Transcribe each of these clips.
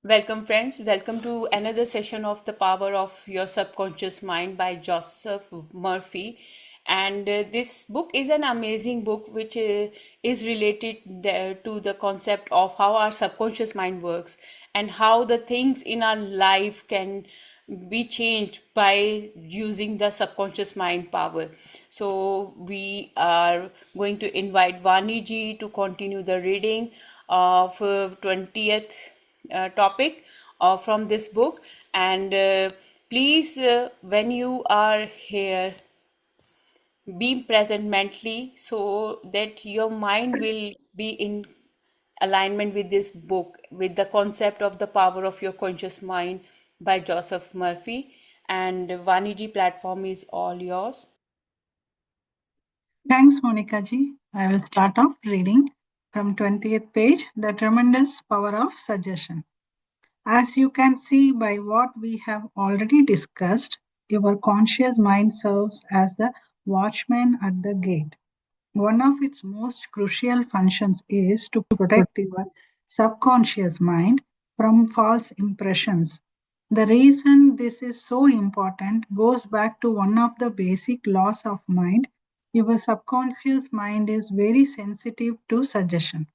Welcome, friends. Welcome to another session of The Power of Your Subconscious Mind by Joseph Murphy. And this book is an amazing book which is related to the concept of how our subconscious mind works and how the things in our life can be changed by using the subconscious mind power. So, we are going to invite Vani ji to continue the reading of 20th topic from this book. And please, when you are here, be present mentally so that your mind will be in alignment with this book, with the concept of the power of your conscious mind by Joseph Murphy. And Vaniji platform is all yours. Thanks, Monica ji. I will start off reading from 20th page, The Tremendous Power of Suggestion. As you can see by what we have already discussed, your conscious mind serves as the watchman at the gate. One of its most crucial functions is to protect your subconscious mind from false impressions. The reason this is so important goes back to one of the basic laws of mind. Your subconscious mind is very sensitive to suggestion.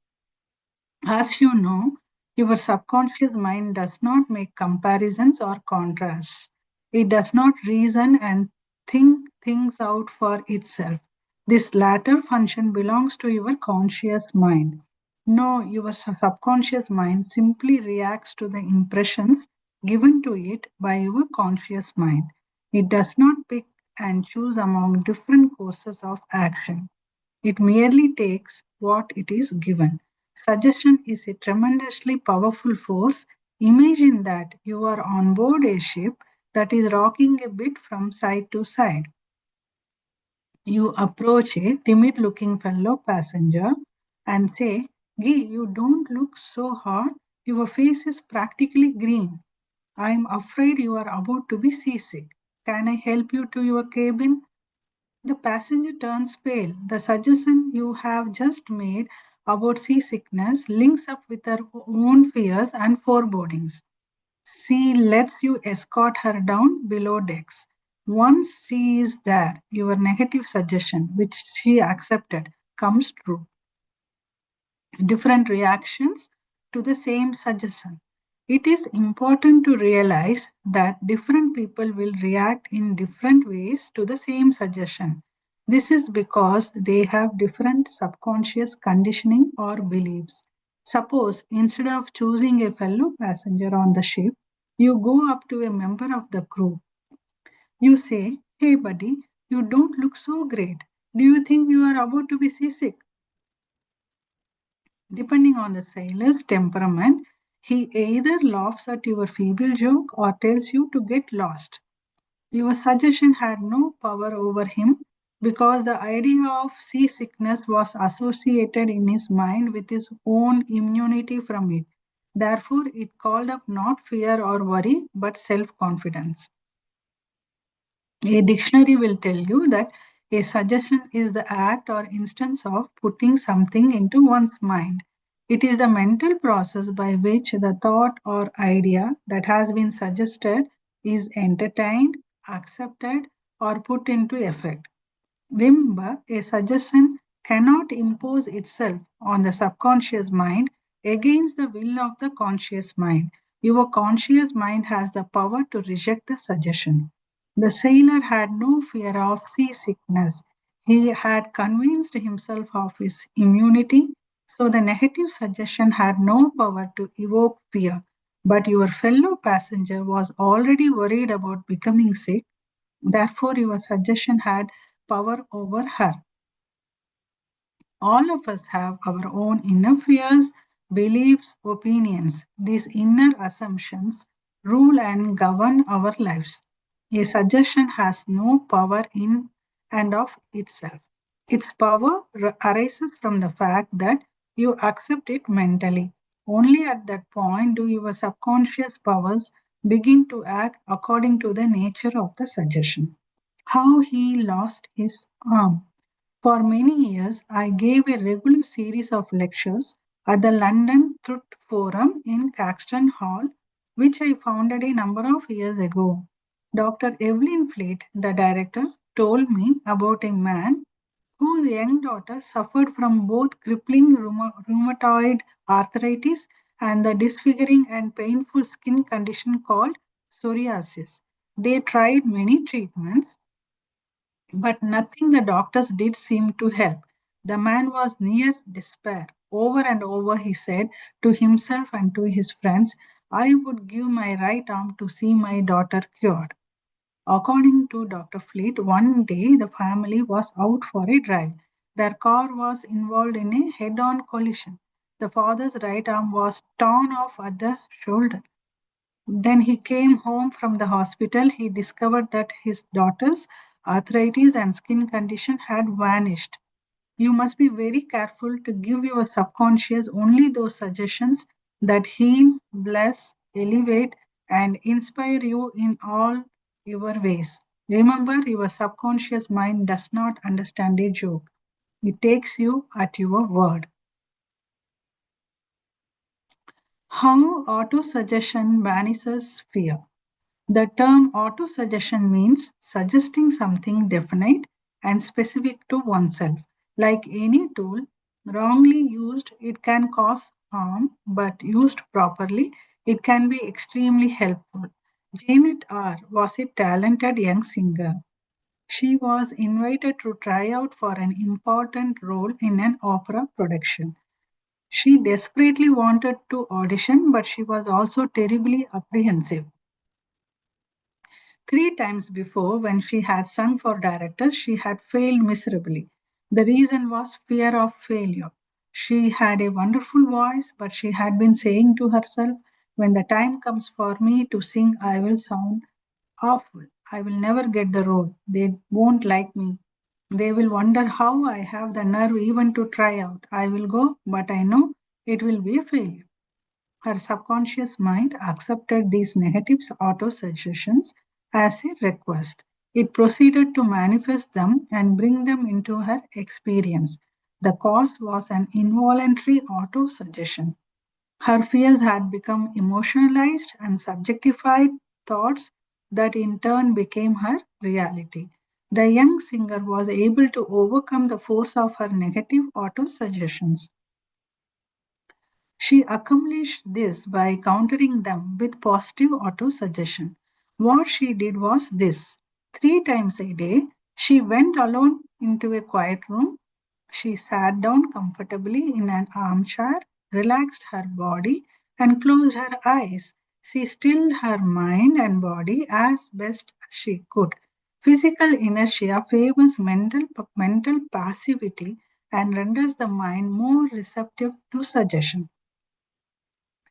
As you know, your subconscious mind does not make comparisons or contrasts. It does not reason and think things out for itself. This latter function belongs to your conscious mind. No, your subconscious mind simply reacts to the impressions given to it by your conscious mind. It does not pick and choose among different courses of action. It merely takes what it is given. Suggestion is a tremendously powerful force. Imagine that you are on board a ship that is rocking a bit from side to side. You approach a timid looking fellow passenger and say, Gee, you don't look so hot. Your face is practically green. I am afraid you are about to be seasick. Can I help you to your cabin? The passenger turns pale. The suggestion you have just made about seasickness links up with her own fears and forebodings. She lets you escort her down below decks. Once she is there, your negative suggestion, which she accepted, comes true. Different reactions to the same suggestion. It is important to realize that different people will react in different ways to the same suggestion. This is because they have different subconscious conditioning or beliefs. Suppose instead of choosing a fellow passenger on the ship, you go up to a member of the crew. You say, Hey buddy, you don't look so great. Do you think you are about to be seasick? Depending on the sailor's temperament, he either laughs at your feeble joke or tells you to get lost. Your suggestion had no power over him because the idea of seasickness was associated in his mind with his own immunity from it. Therefore, it called up not fear or worry but self confidence. A dictionary will tell you that a suggestion is the act or instance of putting something into one's mind. It is the mental process by which the thought or idea that has been suggested is entertained, accepted, or put into effect. Remember, a suggestion cannot impose itself on the subconscious mind against the will of the conscious mind. Your conscious mind has the power to reject the suggestion. The sailor had no fear of seasickness. He had convinced himself of his immunity, so the negative suggestion had no power to evoke fear. But your fellow passenger was already worried about becoming sick. Therefore, your suggestion had power over her. All of us have our own inner fears, beliefs, opinions. These inner assumptions rule and govern our lives. A suggestion has no power in and of itself. Its power arises from the fact that you accept it mentally. Only at that point do your subconscious powers begin to act according to the nature of the suggestion. How he lost his arm. For many years, I gave a regular series of lectures at the London Truth Forum in Caxton Hall, which I founded a number of years ago. Dr. Evelyn Fleet, the director, told me about a man whose young daughter suffered from both crippling rheumatoid arthritis and the disfiguring and painful skin condition called psoriasis. They tried many treatments, but nothing the doctors did seemed to help. The man was near despair. Over and over he said to himself and to his friends, I would give my right arm to see my daughter cured. According to Dr. Fleet, one day the family was out for a drive. Their car was involved in a head on collision. The father's right arm was torn off at the shoulder. Then he came home from the hospital. He discovered that his daughter's arthritis and skin condition had vanished. You must be very careful to give your subconscious only those suggestions that heal, bless, elevate, and inspire you in all your ways. Remember, your subconscious mind does not understand a joke, it takes you at your word. How auto-suggestion banishes fear. The term auto-suggestion means suggesting something definite and specific to oneself. Like any tool, wrongly used, it can cause harm, but used properly, it can be extremely helpful. Janet R. was a talented young singer. She was invited to try out for an important role in an opera production. She desperately wanted to audition, but she was also terribly apprehensive. 3 times before, when she had sung for directors, she had failed miserably. The reason was fear of failure. She had a wonderful voice, but she had been saying to herself, when the time comes for me to sing, I will sound awful. I will never get the role. They won't like me. They will wonder how I have the nerve even to try out. I will go, but I know it will be a failure. Her subconscious mind accepted these negative auto-suggestions as a request. It proceeded to manifest them and bring them into her experience. The cause was an involuntary auto-suggestion. Her fears had become emotionalized and subjectified thoughts that in turn became her reality. The young singer was able to overcome the force of her negative auto-suggestions. She accomplished this by countering them with positive auto-suggestion. What she did was this. 3 times a day, she went alone into a quiet room. She sat down comfortably in an armchair, relaxed her body, and closed her eyes. She stilled her mind and body as best she could. Physical inertia favors mental passivity and renders the mind more receptive to suggestion.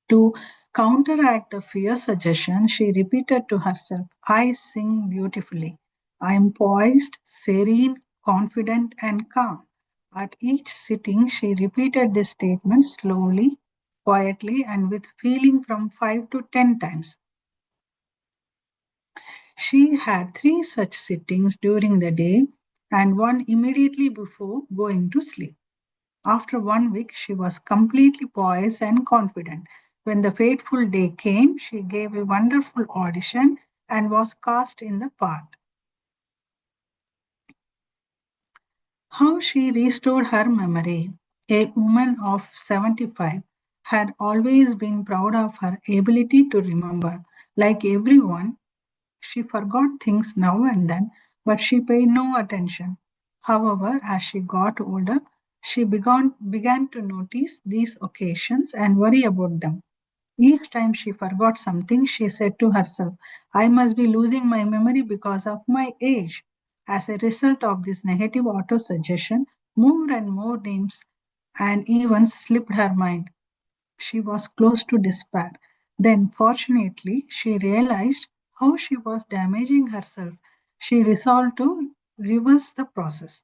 To counteract the fear suggestion, she repeated to herself, I sing beautifully. I am poised, serene, confident, and calm. At each sitting, she repeated this statement slowly, quietly, and with feeling from 5 to 10 times. She had 3 such sittings during the day and one immediately before going to sleep. After 1 week, she was completely poised and confident. When the fateful day came, she gave a wonderful audition and was cast in the part. How she restored her memory. A woman of 75 had always been proud of her ability to remember. Like everyone, she forgot things now and then, but she paid no attention. However, as she got older, she began to notice these occasions and worry about them. Each time she forgot something, she said to herself, I must be losing my memory because of my age. As a result of this negative auto suggestion, more and more names and events slipped her mind. She was close to despair. Then, fortunately, she realized how she was damaging herself. She resolved to reverse the process.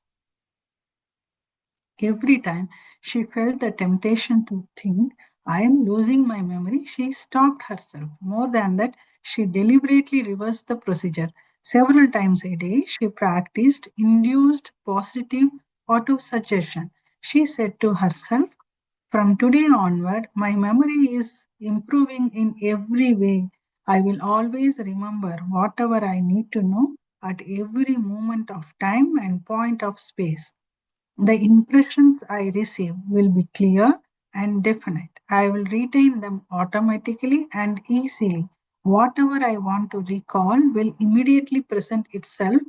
Every time she felt the temptation to think, I am losing my memory, she stopped herself. More than that, she deliberately reversed the procedure. Several times a day, she practiced induced positive auto suggestion. She said to herself, From today onward, my memory is improving in every way. I will always remember whatever I need to know at every moment of time and point of space. The impressions I receive will be clear and definite. I will retain them automatically and easily. Whatever I want to recall will immediately present itself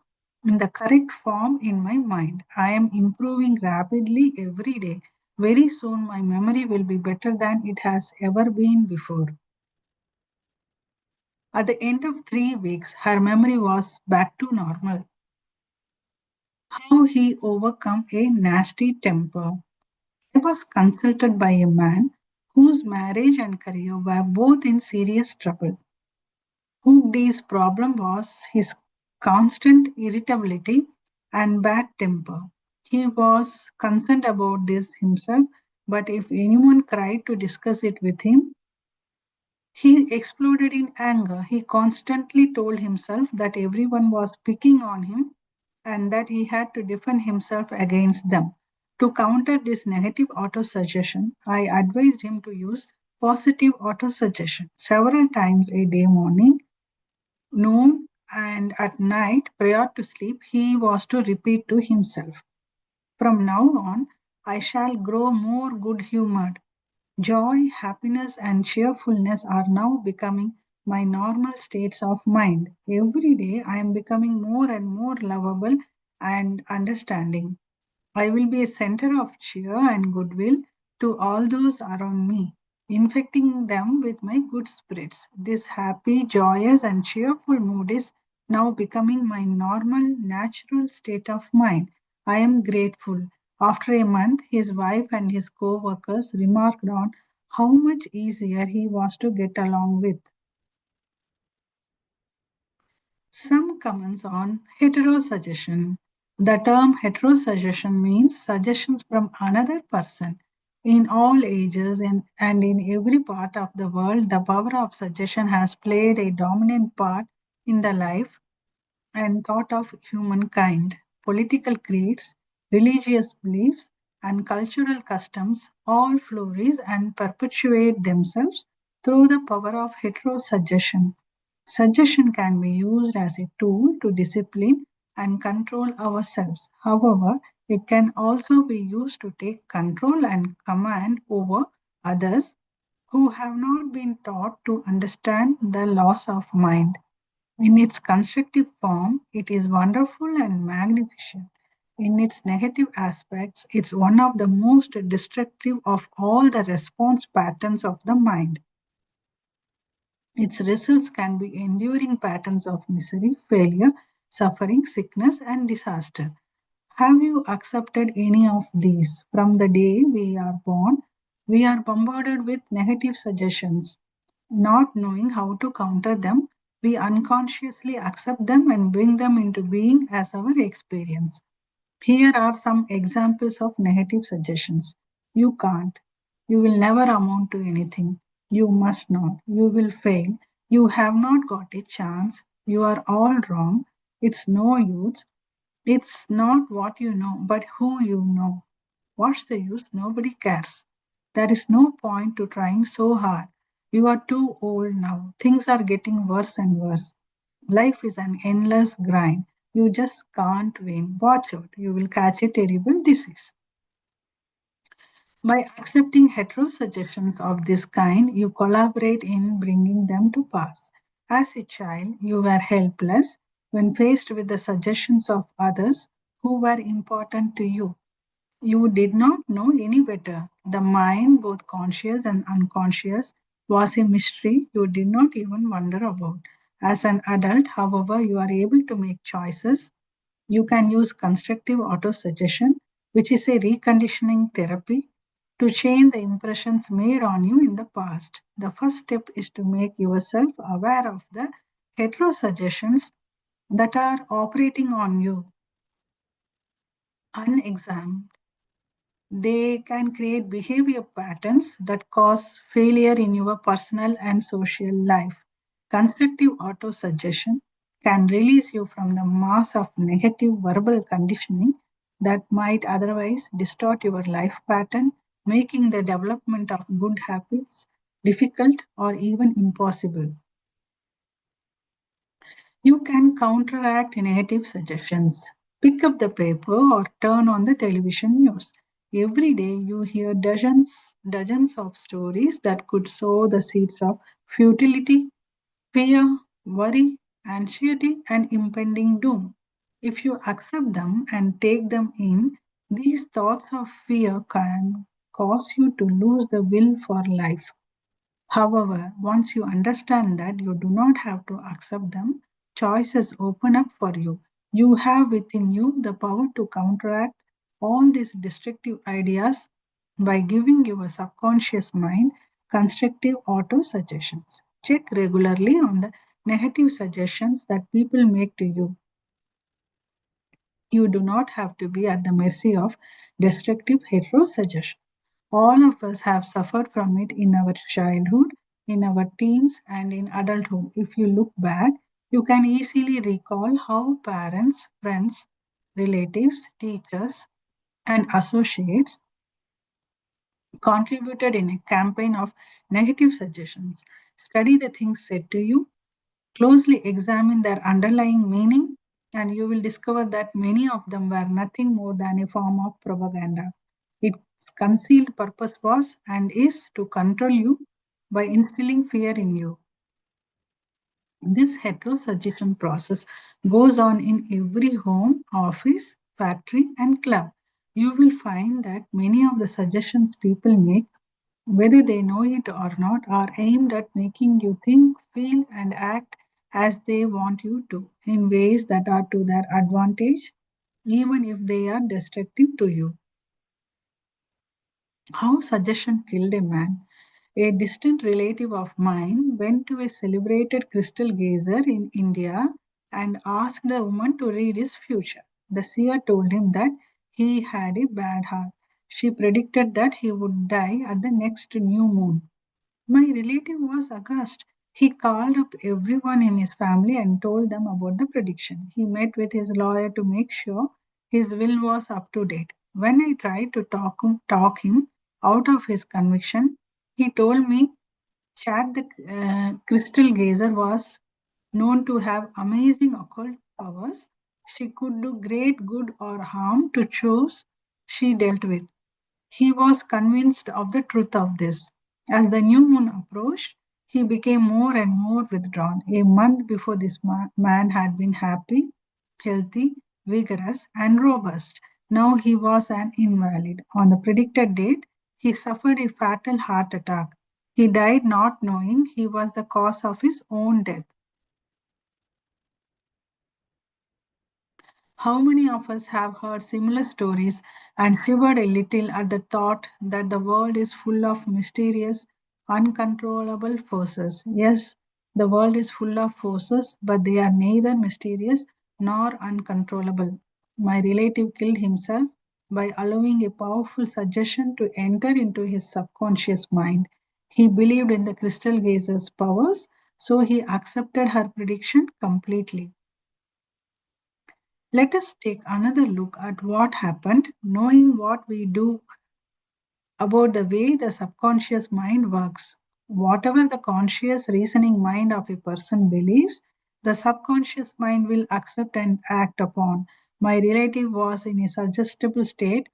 in the correct form in my mind. I am improving rapidly every day. Very soon, my memory will be better than it has ever been before. At the end of 3 weeks, her memory was back to normal. How he overcome a nasty temper. I was consulted by a man whose marriage and career were both in serious trouble. Hookday's problem was his constant irritability and bad temper. He was concerned about this himself, but if anyone tried to discuss it with him, he exploded in anger. He constantly told himself that everyone was picking on him and that he had to defend himself against them. To counter this negative autosuggestion, I advised him to use positive autosuggestion several times a day, morning, noon, and at night prior to sleep. He was to repeat to himself, "From now on, I shall grow more good humored. Joy, happiness, and cheerfulness are now becoming my normal states of mind. Every day I am becoming more and more lovable and understanding. I will be a center of cheer and goodwill to all those around me, infecting them with my good spirits. This happy, joyous, and cheerful mood is now becoming my normal, natural state of mind. I am grateful." After a month, his wife and his co workers remarked on how much easier he was to get along with. Some comments on heterosuggestion. The term heterosuggestion means suggestions from another person. In all ages and in every part of the world, the power of suggestion has played a dominant part in the life and thought of humankind. Political creeds, religious beliefs, and cultural customs all flourish and perpetuate themselves through the power of heterosuggestion. Suggestion can be used as a tool to discipline and control ourselves. However, it can also be used to take control and command over others who have not been taught to understand the laws of mind. In its constructive form, it is wonderful and magnificent. In its negative aspects, it's one of the most destructive of all the response patterns of the mind. Its results can be enduring patterns of misery, failure, suffering, sickness, and disaster. Have you accepted any of these? From the day we are born, we are bombarded with negative suggestions. Not knowing how to counter them, we unconsciously accept them and bring them into being as our experience. Here are some examples of negative suggestions. You can't. You will never amount to anything. You must not. You will fail. You have not got a chance. You are all wrong. It's no use. It's not what you know, but who you know. What's the use? Nobody cares. There is no point to trying so hard. You are too old now. Things are getting worse and worse. Life is an endless grind. You just can't win. Watch out. You will catch a terrible disease. By accepting heterosuggestions of this kind, you collaborate in bringing them to pass. As a child, you were helpless when faced with the suggestions of others who were important to you. You did not know any better. The mind, both conscious and unconscious, was a mystery you did not even wonder about. As an adult, however, you are able to make choices. You can use constructive autosuggestion, which is a reconditioning therapy, to change the impressions made on you in the past. The first step is to make yourself aware of the heterosuggestions that are operating on you unexamined. They can create behavior patterns that cause failure in your personal and social life. Constructive autosuggestion can release you from the mass of negative verbal conditioning that might otherwise distort your life pattern, making the development of good habits difficult or even impossible. You can counteract negative suggestions. Pick up the paper or turn on the television news. Every day you hear dozens of stories that could sow the seeds of futility, fear, worry, anxiety, and impending doom. If you accept them and take them in, these thoughts of fear can cause you to lose the will for life. However, once you understand that you do not have to accept them, choices open up for you. You have within you the power to counteract all these destructive ideas by giving your subconscious mind constructive auto suggestions. Check regularly on the negative suggestions that people make to you. You do not have to be at the mercy of destructive hetero suggestion. All of us have suffered from it in our childhood, in our teens, and in adulthood. If you look back, you can easily recall how parents, friends, relatives, teachers, and associates contributed in a campaign of negative suggestions. Study the things said to you, closely examine their underlying meaning, and you will discover that many of them were nothing more than a form of propaganda. Its concealed purpose was and is to control you by instilling fear in you. This heterosuggestion process goes on in every home, office, factory, and club. You will find that many of the suggestions people make, whether they know it or not, are aimed at making you think, feel, and act as they want you to, in ways that are to their advantage, even if they are destructive to you. How suggestion killed a man. A distant relative of mine went to a celebrated crystal gazer in India and asked the woman to read his future. The seer told him that he had a bad heart. She predicted that he would die at the next new moon. My relative was aghast. He called up everyone in his family and told them about the prediction. He met with his lawyer to make sure his will was up to date. When I tried to talk him out of his conviction, he told me Chad the crystal gazer was known to have amazing occult powers. She could do great good or harm to choose she dealt with. He was convinced of the truth of this. As the new moon approached, he became more and more withdrawn. A month before this man had been happy, healthy, vigorous, and robust. Now he was an invalid. On the predicted date, he suffered a fatal heart attack. He died not knowing he was the cause of his own death. How many of us have heard similar stories and shivered a little at the thought that the world is full of mysterious, uncontrollable forces? Yes, the world is full of forces, but they are neither mysterious nor uncontrollable. My relative killed himself by allowing a powerful suggestion to enter into his subconscious mind. He believed in the crystal gazer's powers, so he accepted her prediction completely. Let us take another look at what happened, knowing what we do about the way the subconscious mind works. Whatever the conscious reasoning mind of a person believes, the subconscious mind will accept and act upon. My relative was in a suggestible state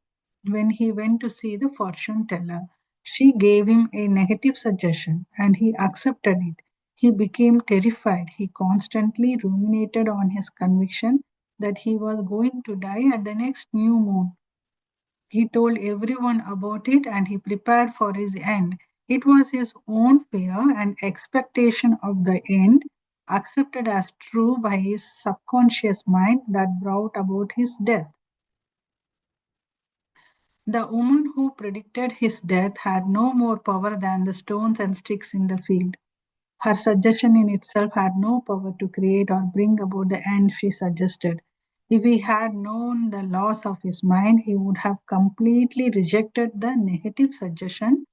when he went to see the fortune teller. She gave him a negative suggestion and he accepted it. He became terrified. He constantly ruminated on his conviction that he was going to die at the next new moon. He told everyone about it and he prepared for his end. It was his own fear and expectation of the end, accepted as true by his subconscious mind, that brought about his death. The woman who predicted his death had no more power than the stones and sticks in the field. Her suggestion in itself had no power to create or bring about the end she suggested. If he had known the laws of his mind, he would have completely rejected the negative suggestion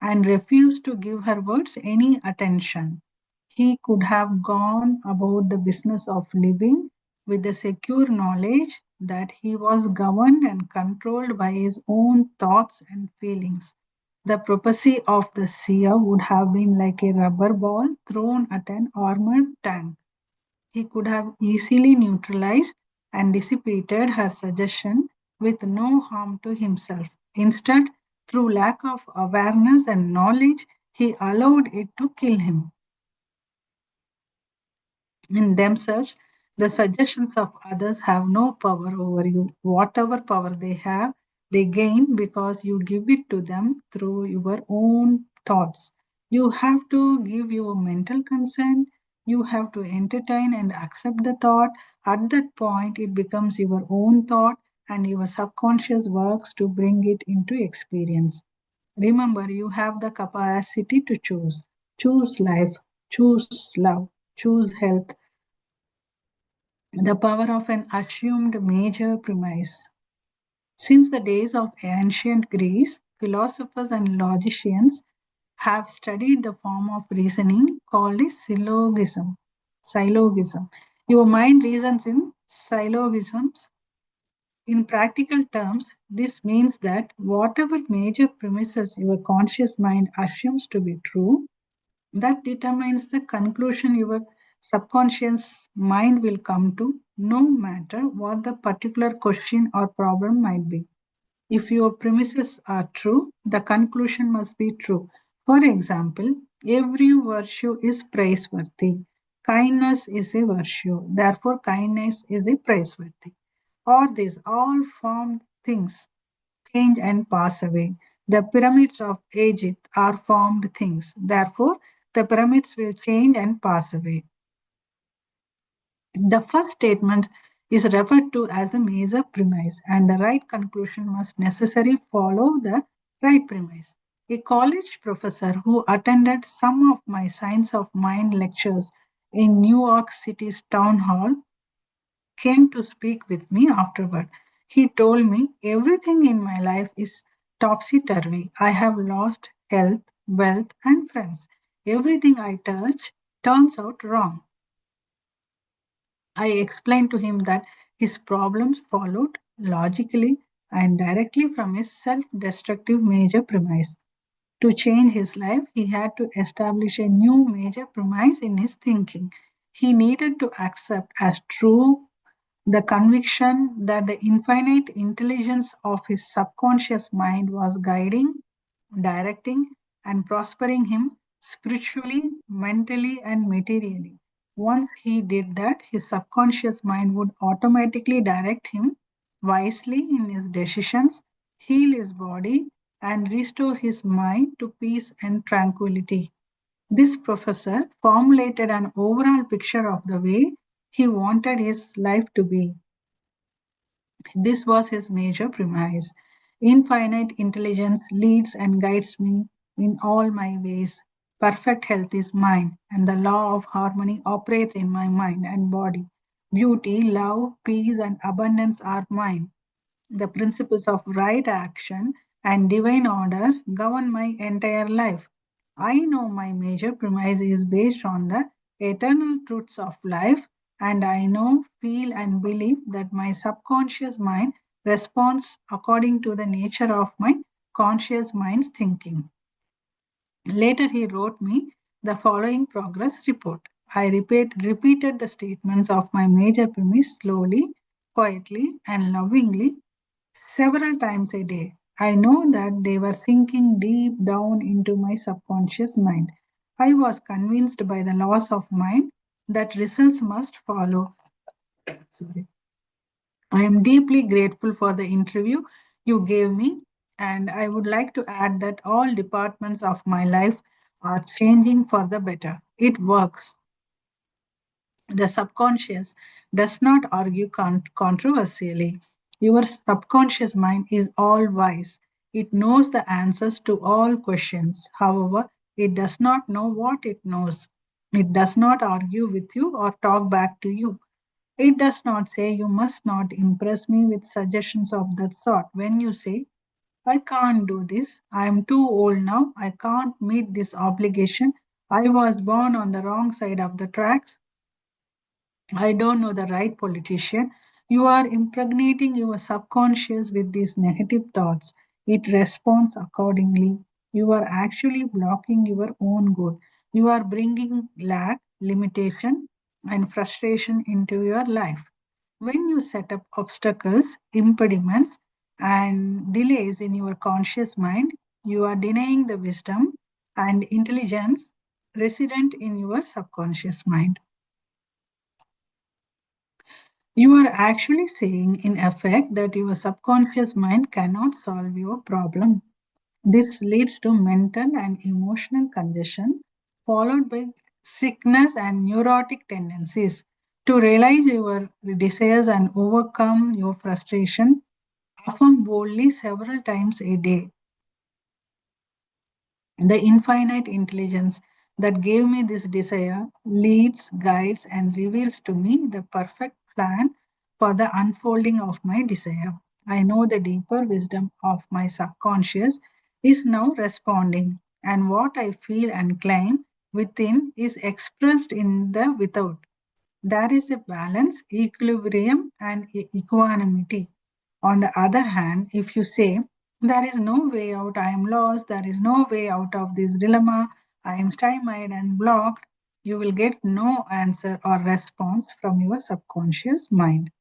and refused to give her words any attention. He could have gone about the business of living with the secure knowledge that he was governed and controlled by his own thoughts and feelings. The prophecy of the seer would have been like a rubber ball thrown at an armored tank. He could have easily neutralized and dissipated her suggestion with no harm to himself. Instead, through lack of awareness and knowledge, he allowed it to kill him. In themselves, the suggestions of others have no power over you. Whatever power they have, they gain because you give it to them through your own thoughts. You have to give your mental consent. You have to entertain and accept the thought. At that point, it becomes your own thought, and your subconscious works to bring it into experience. Remember, you have the capacity to choose. Choose life, choose love, choose health, the power of an assumed major premise. Since the days of ancient Greece, philosophers and logicians have studied the form of reasoning called a syllogism. Syllogism. Your mind reasons in syllogisms. In practical terms, this means that whatever major premises your conscious mind assumes to be true, that determines the conclusion your subconscious mind will come to, no matter what the particular question or problem might be. If your premises are true, the conclusion must be true. For example, every virtue is praiseworthy. Kindness is a virtue, therefore, kindness is a praiseworthy. Or these all formed things change and pass away. The pyramids of Egypt are formed things. Therefore, the pyramids will change and pass away. The first statement is referred to as the major premise, and the right conclusion must necessarily follow the right premise. A college professor who attended some of my Science of Mind lectures in New York City's town hall came to speak with me afterward. He told me everything in my life is topsy turvy. I have lost health, wealth, and friends. Everything I touch turns out wrong. I explained to him that his problems followed logically and directly from his self destructive major premise. To change his life, he had to establish a new major premise in his thinking. He needed to accept as true the conviction that the infinite intelligence of his subconscious mind was guiding, directing, and prospering him spiritually, mentally, and materially. Once he did that, his subconscious mind would automatically direct him wisely in his decisions, heal his body, and restore his mind to peace and tranquility. This professor formulated an overall picture of the way he wanted his life to be. This was his major premise. Infinite intelligence leads and guides me in all my ways. Perfect health is mine, and the law of harmony operates in my mind and body. Beauty, love, peace, and abundance are mine. The principles of right action and divine order govern my entire life. I know my major premise is based on the eternal truths of life, and I know, feel, and believe that my subconscious mind responds according to the nature of my conscious mind's thinking. Later, he wrote me the following progress report. I repeated the statements of my major premise slowly, quietly, and lovingly several times a day. I know that they were sinking deep down into my subconscious mind. I was convinced by the laws of mind that results must follow. Sorry. I am deeply grateful for the interview you gave me, and I would like to add that all departments of my life are changing for the better. It works. The subconscious does not argue controversially. Your subconscious mind is all wise. It knows the answers to all questions. However, it does not know what it knows. It does not argue with you or talk back to you. It does not say you must not impress me with suggestions of that sort. When you say, I can't do this, I am too old now, I can't meet this obligation, I was born on the wrong side of the tracks, I don't know the right politician. You are impregnating your subconscious with these negative thoughts. It responds accordingly. You are actually blocking your own good. You are bringing lack, limitation, and frustration into your life. When you set up obstacles, impediments, and delays in your conscious mind, you are denying the wisdom and intelligence resident in your subconscious mind. You are actually saying, in effect, that your subconscious mind cannot solve your problem. This leads to mental and emotional congestion, followed by sickness and neurotic tendencies. To realize your desires and overcome your frustration, affirm boldly several times a day. The infinite intelligence that gave me this desire leads, guides, and reveals to me the perfect plan for the unfolding of my desire. I know the deeper wisdom of my subconscious is now responding, and what I feel and claim within is expressed in the without. There is a balance, equilibrium, and equanimity. On the other hand, if you say, there is no way out, I am lost, there is no way out of this dilemma, I am stymied and blocked, you will get no answer or response from your subconscious mind.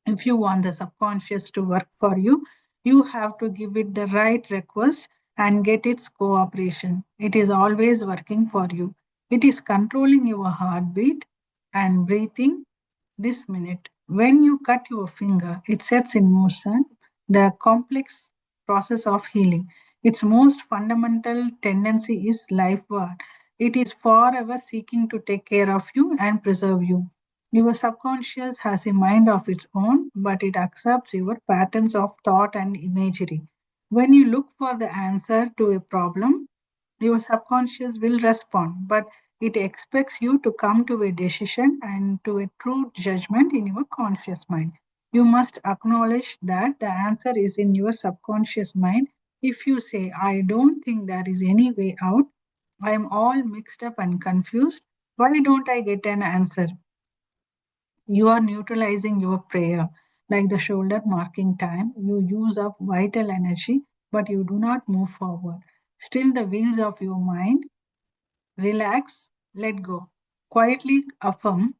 If you want the subconscious to work for you, you have to give it the right request and get its cooperation. It is always working for you. It is controlling your heartbeat and breathing this minute. When you cut your finger, it sets in motion the complex process of healing. Its most fundamental tendency is lifeward. It is forever seeking to take care of you and preserve you. Your subconscious has a mind of its own, but it accepts your patterns of thought and imagery. When you look for the answer to a problem, your subconscious will respond, but it expects you to come to a decision and to a true judgment in your conscious mind. You must acknowledge that the answer is in your subconscious mind. If you say, I don't think there is any way out, I am all mixed up and confused, why don't I get an answer? You are neutralizing your prayer. Like the shoulder marking time, you use up vital energy, but you do not move forward. Still, the wheels of your mind relax, let go. Quietly affirm,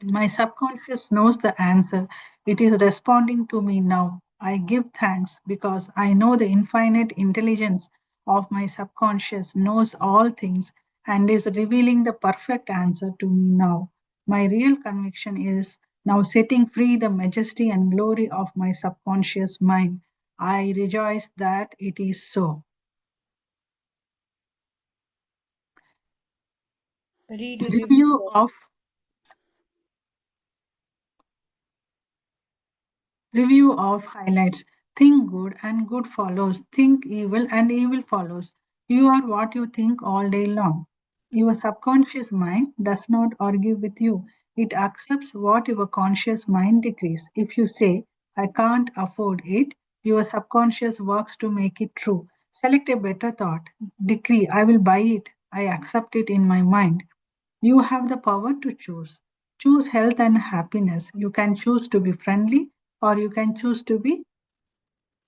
my subconscious knows the answer. It is responding to me now. I give thanks because I know the infinite intelligence of my subconscious knows all things and is revealing the perfect answer to me now. My real conviction is now setting free the majesty and glory of my subconscious mind. I rejoice that it is so. Read Review review. of Review of highlights. Think good and good follows. Think evil and evil follows. You are what you think all day long. Your subconscious mind does not argue with you. It accepts what your conscious mind decrees. If you say, I can't afford it, your subconscious works to make it true. Select a better thought. Decree, I will buy it. I accept it in my mind. You have the power to choose. Choose health and happiness. You can choose to be friendly or you can choose to be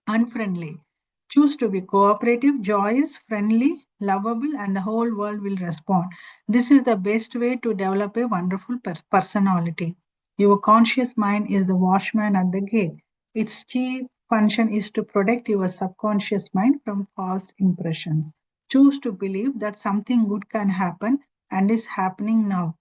unfriendly. Choose to be cooperative, joyous, friendly, lovable, and the whole world will respond. This is the best way to develop a wonderful personality. Your conscious mind is the watchman at the gate. Its chief function is to protect your subconscious mind from false impressions. Choose to believe that something good can happen and is happening now.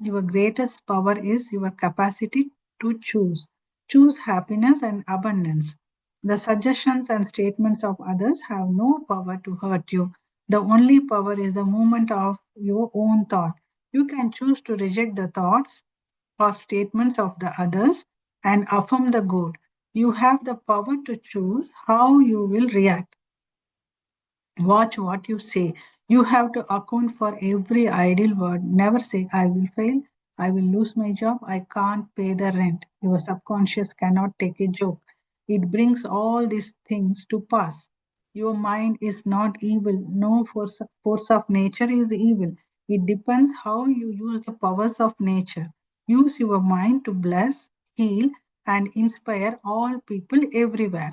Your greatest power is your capacity to choose. Choose happiness and abundance. The suggestions and statements of others have no power to hurt you. The only power is the movement of your own thought. You can choose to reject the thoughts or statements of the others and affirm the good. You have the power to choose how you will react. Watch what you say. You have to account for every idle word. Never say, I will fail, I will lose my job, I can't pay the rent. Your subconscious cannot take a joke. It brings all these things to pass. Your mind is not evil. No force of nature is evil. It depends how you use the powers of nature. Use your mind to bless, heal, and inspire all people everywhere.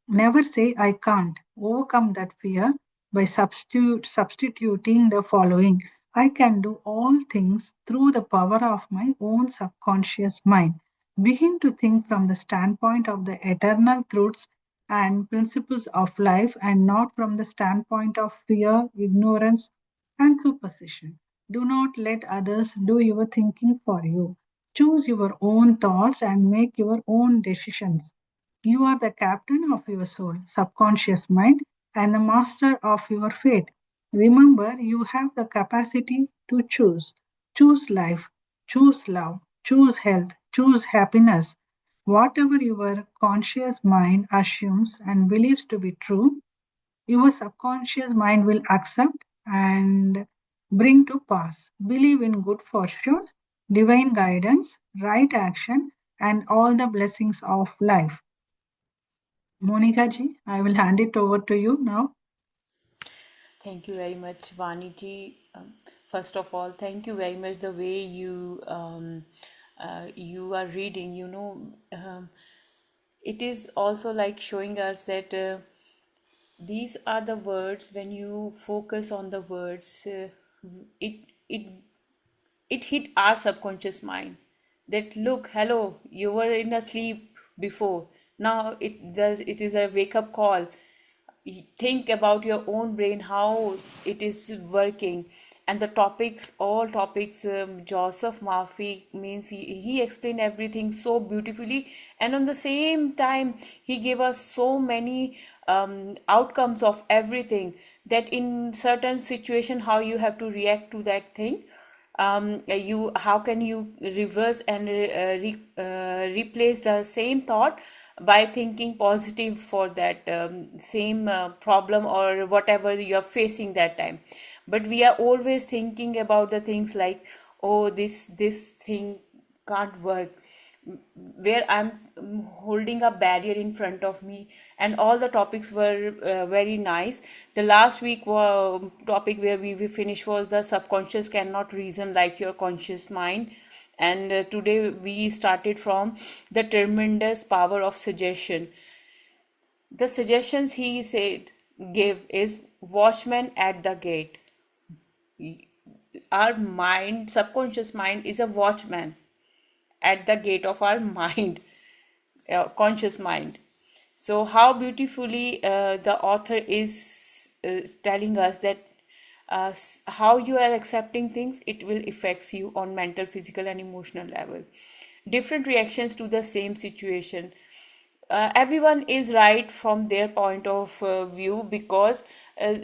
Never say, I can't. Overcome that fear by substituting the following: I can do all things through the power of my own subconscious mind. Begin to think from the standpoint of the eternal truths and principles of life and not from the standpoint of fear, ignorance, and superstition. Do not let others do your thinking for you. Choose your own thoughts and make your own decisions. You are the captain of your soul, subconscious mind, and the master of your fate. Remember, you have the capacity to choose. Choose life, choose love, choose health, choose happiness. Whatever your conscious mind assumes and believes to be true, your subconscious mind will accept and bring to pass. Believe in good fortune, divine guidance, right action, and all the blessings of life. Monica ji, I will hand it over to you now. Thank you very much, Vani ji. First of all, thank you very much the way you are reading. It is also like showing us that these are the words. When you focus on the words, it it it hit our subconscious mind that look, hello, you were in a sleep before, now it is a wake up call. Think about your own brain, how it is working. And the topics, all topics, Joseph Murphy means he explained everything so beautifully, and on the same time he gave us so many outcomes of everything, that in certain situation how you have to react to that thing. You how can you reverse and replace the same thought by thinking positive for that same problem or whatever you're facing that time. But we are always thinking about the things like, oh, this thing can't work, where I'm holding a barrier in front of me. And all the topics were very nice. The last week topic where we finished was the subconscious cannot reason like your conscious mind. And today we started from the tremendous power of suggestion. The suggestions he said give is watchman at the gate. Our mind, subconscious mind, is a watchman at the gate of our mind, conscious mind. So, how beautifully the author is telling us that how you are accepting things, it will affects you on mental, physical, and emotional level. Different reactions to the same situation. Everyone is right from their point of view, because uh,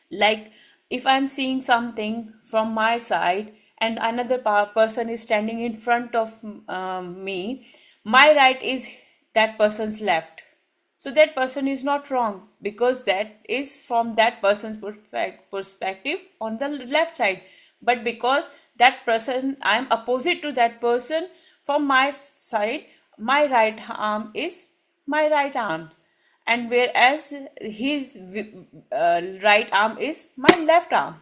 like if I'm seeing something from my side and another person is standing in front of me, my right is that person's left. So that person is not wrong, because that is from that person's perspective on the left side. But because that person, I'm opposite to that person, from my side, my right arm is my right arm, and whereas his right arm is my left arm.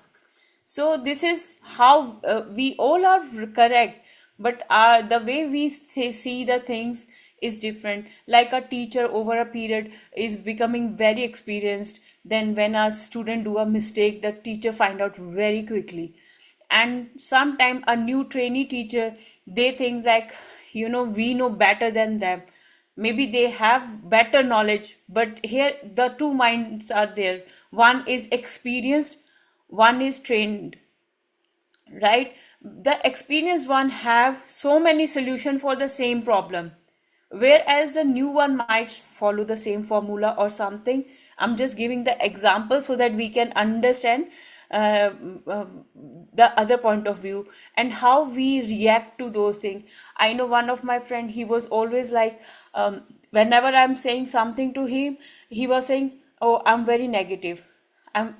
So this is how we all are correct, but the way we see the things is different. Like a teacher over a period is becoming very experienced, then when a student do a mistake, the teacher find out very quickly. And sometime a new trainee teacher, they think like, we know better than them. Maybe they have better knowledge, but here the two minds are there. One is experienced, one is trained, right? The experienced one have so many solution for the same problem, whereas the new one might follow the same formula or something. I'm just giving the example so that we can understand uh, uh, the other point of view and how we react to those things. I know one of my friend, he was always like, whenever I'm saying something to him, he was saying, oh, I'm very negative.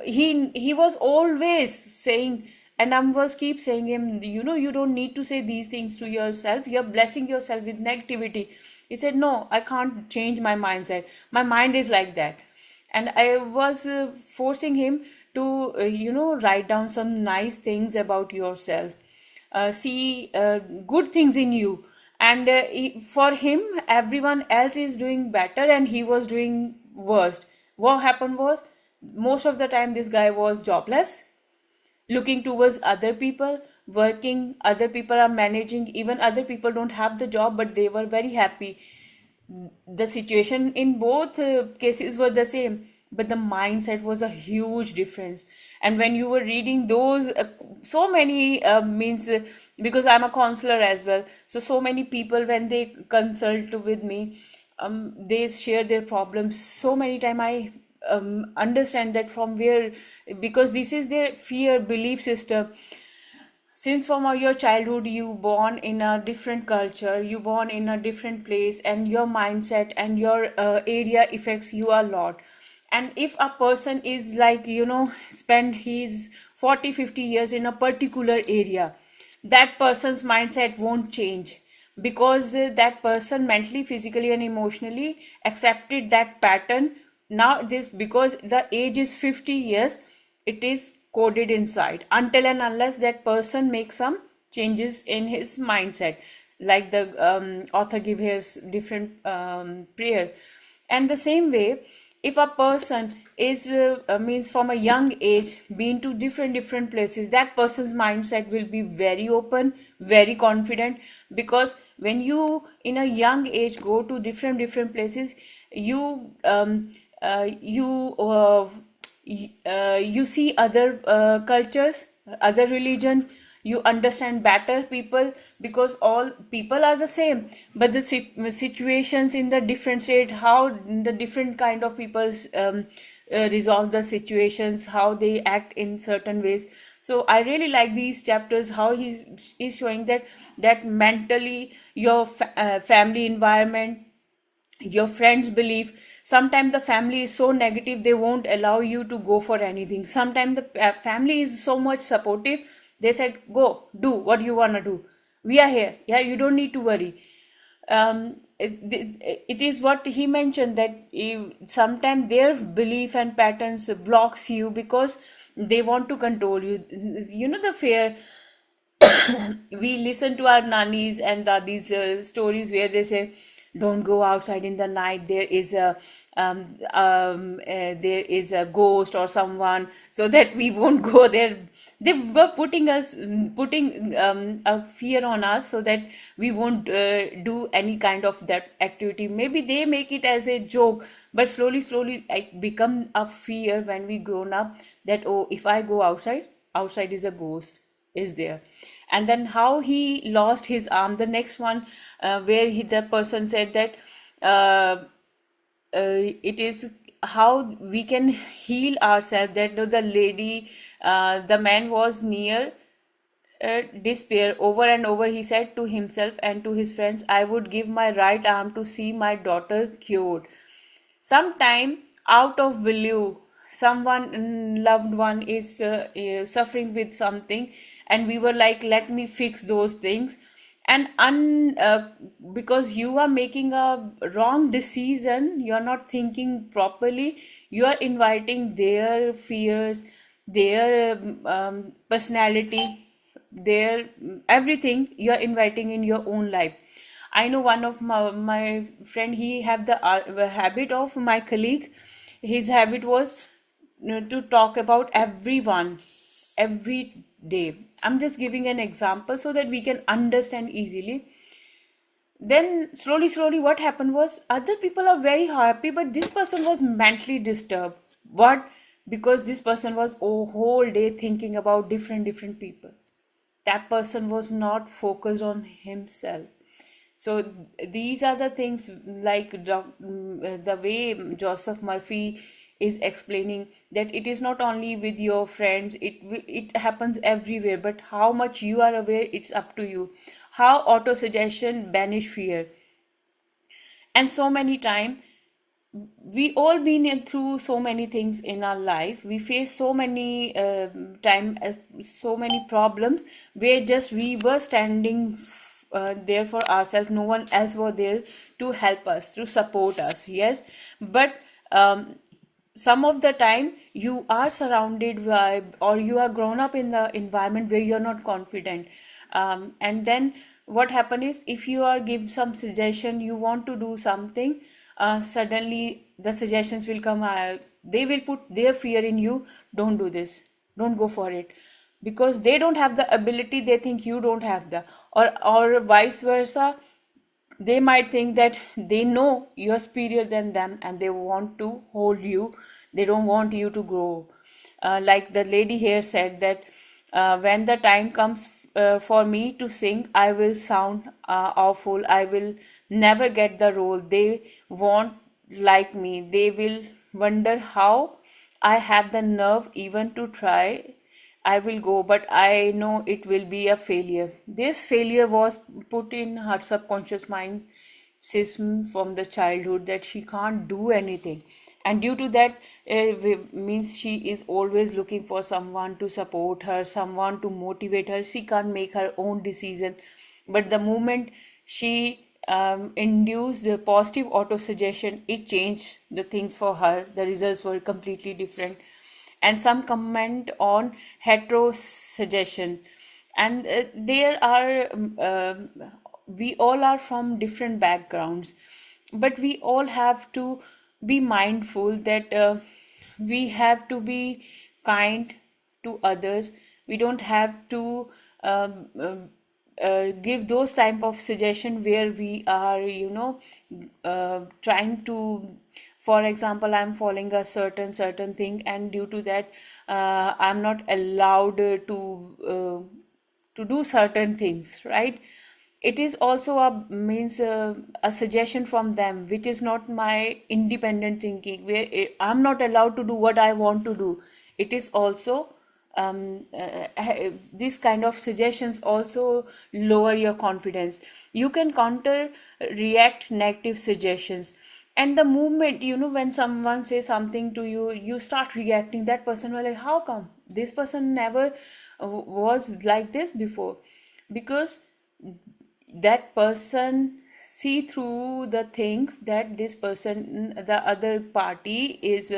He was always saying, and I was keep saying him, you don't need to say these things to yourself. You're blessing yourself with negativity. He said, no, I can't change my mindset. My mind is like that. And I was forcing him to, write down some nice things about yourself. See good things in you, and for him everyone else is doing better and he was doing worst. What happened was, most of the time this guy was jobless, looking towards other people working, other people are managing, even other people don't have the job but they were very happy. The situation in both cases were the same, but the mindset was a huge difference. And when you were reading those so many means because I'm a counselor as well, so many people when they consult with me, they share their problems so many time. I understand that from where, because this is their fear belief system. Since from your childhood you born in a different culture, you born in a different place, and your mindset and your area affects you a lot. And if a person is like, spend his 40-50 years in a particular area, that person's mindset won't change, because that person mentally, physically and emotionally accepted that pattern. Now this, because the age is 50 years, it is coded inside until and unless that person makes some changes in his mindset, like the author give his different prayers. And the same way, if a person is means from a young age been to different places, that person's mindset will be very open, very confident. Because when you in a young age go to different places, you you see other cultures, other religion, you understand better people, because all people are the same, but the situations in the different state, how the different kind of people resolve the situations, how they act in certain ways. So I really like these chapters, how he's showing that mentally your family environment, your friends belief. Sometimes the family is so negative, they won't allow you to go for anything. Sometimes the family is so much supportive, they said go do what you want to do, we are here, yeah, you don't need to worry. It is what he mentioned, that sometimes their belief and patterns blocks you because they want to control you. The fear. We listen to our nannies and daddies stories where they say, don't go outside in the night, there is a ghost or someone, so that we won't go there. They were putting a fear on us so that we won't do any kind of that activity. Maybe they make it as a joke, but slowly it become a fear when we grown up, that oh, if I go outside, outside is a ghost is there. And then how he lost his arm, the next one, where the person said that it is how we can heal ourselves, that the lady, the man was near despair. Over and over he said to himself and to his friends, I would give my right arm to see my daughter cured. Sometime out of value, someone loved one is suffering with something, and we were like, let me fix those things. And because you are making a wrong decision, you are not thinking properly, you are inviting their fears, their personality, their everything you are inviting in your own life. I know one of my friend, he have the habit of my colleague. His habit was to talk about everyone every day. I'm just giving an example so that we can understand easily. Then slowly, what happened was, other people are very happy, but this person was mentally disturbed. What? Because this person was a whole day thinking about different people. That person was not focused on himself. So these are the things, like the way Joseph Murphy is explaining, that it is not only with your friends, it happens everywhere, but how much you are aware, it's up to you. How auto suggestion banish fear. And so many time, we all been through so many things in our life, we face so many so many problems, where just we were standing there for ourselves, no one else was there to help us, to support us, yes. But some of the time you are surrounded by, or you are grown up in the environment where you're not confident, and then what happen is, if you are give some suggestion, you want to do something, suddenly the suggestions will come, they will put their fear in you. Don't do this, don't go for it, because they don't have the ability, they think you don't have the, or vice versa, they might think that they know you're superior than them and they want to hold you, they don't want you to grow. Like the lady here said that, when the time comes for me to sing, I will sound awful, I will never get the role they want like me, they will wonder how I have the nerve even to try. I will go, but I know it will be a failure. This failure was put in her subconscious mind system from the childhood, that she can't do anything. And due to that, means she is always looking for someone to support her, someone to motivate her. She can't make her own decision. But the moment she induced the positive auto suggestion, it changed the things for her. The results were completely different. And some comment on hetero suggestion, and there are we all are from different backgrounds, but we all have to be mindful that we have to be kind to others. We don't have to give those type of suggestion where we are, trying to, for example, I'm following a certain thing, and due to that, I'm not allowed to do certain things, right? It is also a means a suggestion from them, which is not my independent thinking, where I'm not allowed to do what I want to do. It is also this kind of suggestions also lower your confidence. You can counter react negative suggestions, and the moment, when someone says something to you, you start reacting. That person will like, how come this person never was like this before? Because that person see through the things that this person, the other party, is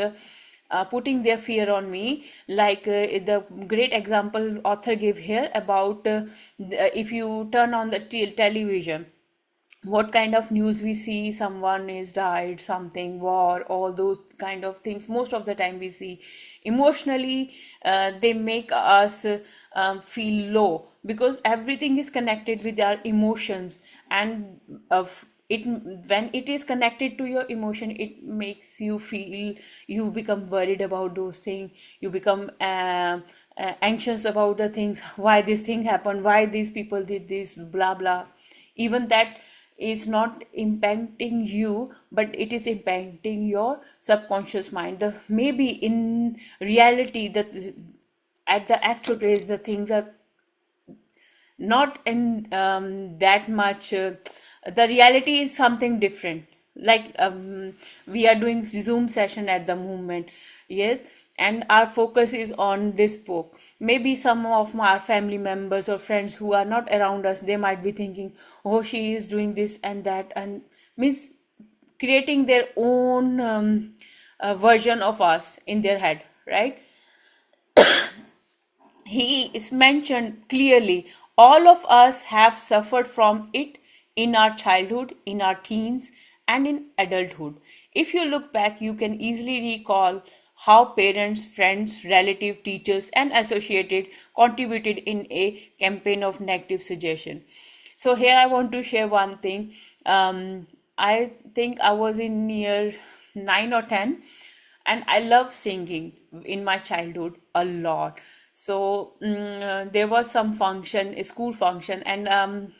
putting their fear on me. Like the great example author gave here about, if you turn on the television, what kind of news we see, someone is died, something, war, all those kind of things, most of the time we see. Emotionally, they make us feel low, because everything is connected with our emotions. And of it, when it is connected to your emotion, it makes you feel, you become worried about those things, you become anxious about the things, why this thing happened, why these people did this, blah blah. Even that is not impacting you, but it is impacting your subconscious mind. The maybe in reality, that at the actual place the things are not in that much, the reality is something different. Like we are doing Zoom session at the moment, yes, and our focus is on this book. Maybe some of our family members or friends who are not around us, they might be thinking, oh, she is doing this and that, and means creating their own version of us in their head, right? He is mentioned clearly. All of us have suffered from it in our childhood, in our teens, and in adulthood. If you look back, you can easily recall how parents, friends, relatives, teachers, and associated contributed in a campaign of negative suggestion. So here I want to share one thing. I think I was in year 9 or 10, and I love singing in my childhood a lot. So there was some function, a school function, and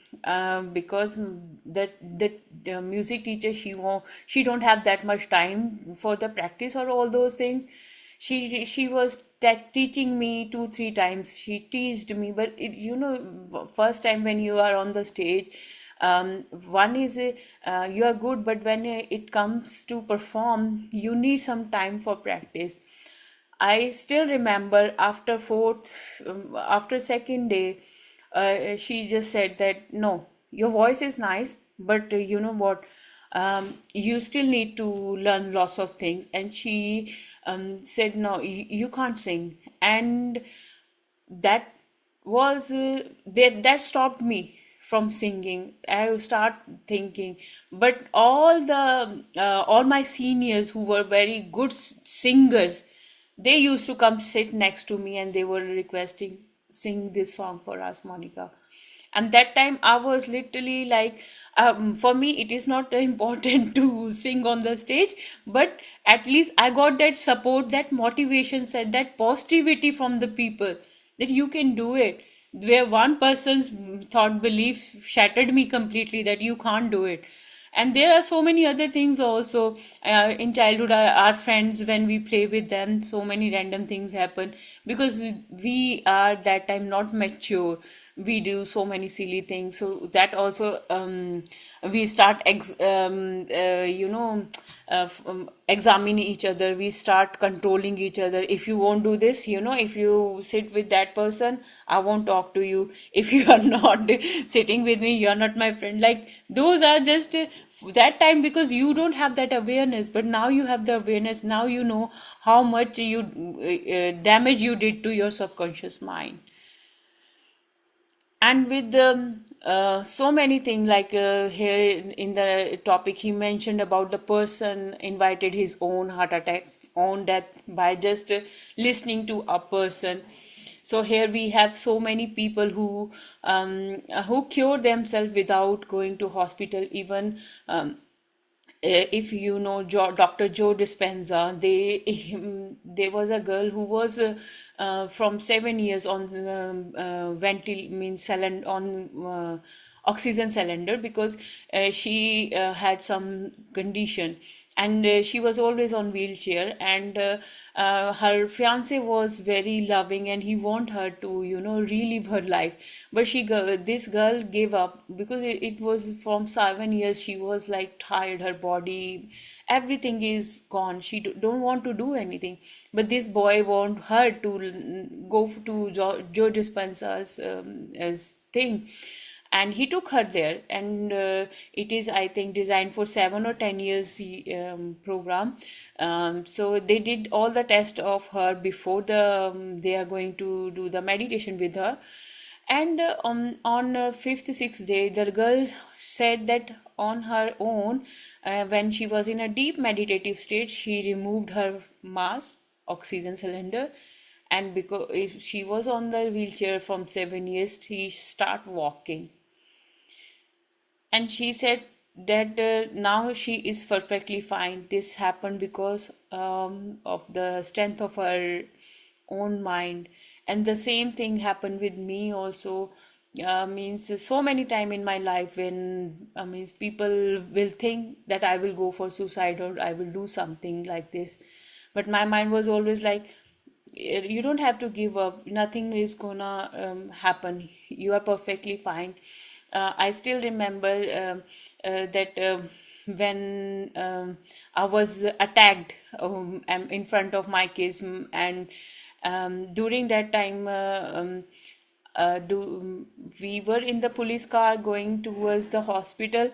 because the music teacher, she don't have that much time for the practice or all those things. She was teaching me 2 3 times. She teased me, but first time when you are on the stage, one is you are good, but when it comes to perform, you need some time for practice. I still remember after after second day, she just said that, no, your voice is nice, but you know what, you still need to learn lots of things. And she said, no, you can't sing. And that was that stopped me from singing. I start thinking, but all my seniors who were very good singers, they used to come sit next to me and they were requesting, sing this song for us, Monica. And that time I was literally like, for me it is not important to sing on the stage, but at least I got that support, that motivation, said that positivity from the people that you can do it, where one person's thought belief shattered me completely that you can't do it. And there are so many other things also. In childhood, our friends, when we play with them, so many random things happen because we are that time not mature. We do so many silly things, so that also, we start examining each other. We start controlling each other. If you won't do this, if you sit with that person, I won't talk to you. If you are not sitting with me, you are not my friend. Like, those are just that time, because you don't have that awareness, but now you have the awareness. Now you know how much you damage you did to your subconscious mind. And with so many things, like here in the topic he mentioned about the person invited his own heart attack, own death, by just listening to a person. So here we have so many people who cure themselves without going to hospital. Even if you know Dr. Joe Dispenza, there was a girl who was from 7 years on oxygen cylinder, because she had some condition, and she was always on wheelchair. And her fiance was very loving and he want her to relive her life. But this girl gave up, because it was from 7 years she was like tired, her body, everything is gone. She don't want to do anything. But this boy want her to go to Joe Dispenza's as thing, and he took her there. And it is, I think, designed for 7 or 10 years program. So they did all the test of her before they are going to do the meditation with her. And on fifth sixth day, the girl said that on her own, when she was in a deep meditative state, she removed her mask, oxygen cylinder. And because if she was on the wheelchair from 7 years, she start walking. And she said that now she is perfectly fine. This happened because of the strength of her own mind. And the same thing happened with me also. Means so many time in my life when means people will think that I will go for suicide or I will do something like this. But my mind was always like, you don't have to give up, nothing is gonna happen, you are perfectly fine. I still remember that when I was attacked in front of my kids, and during that time we were in the police car going towards the hospital,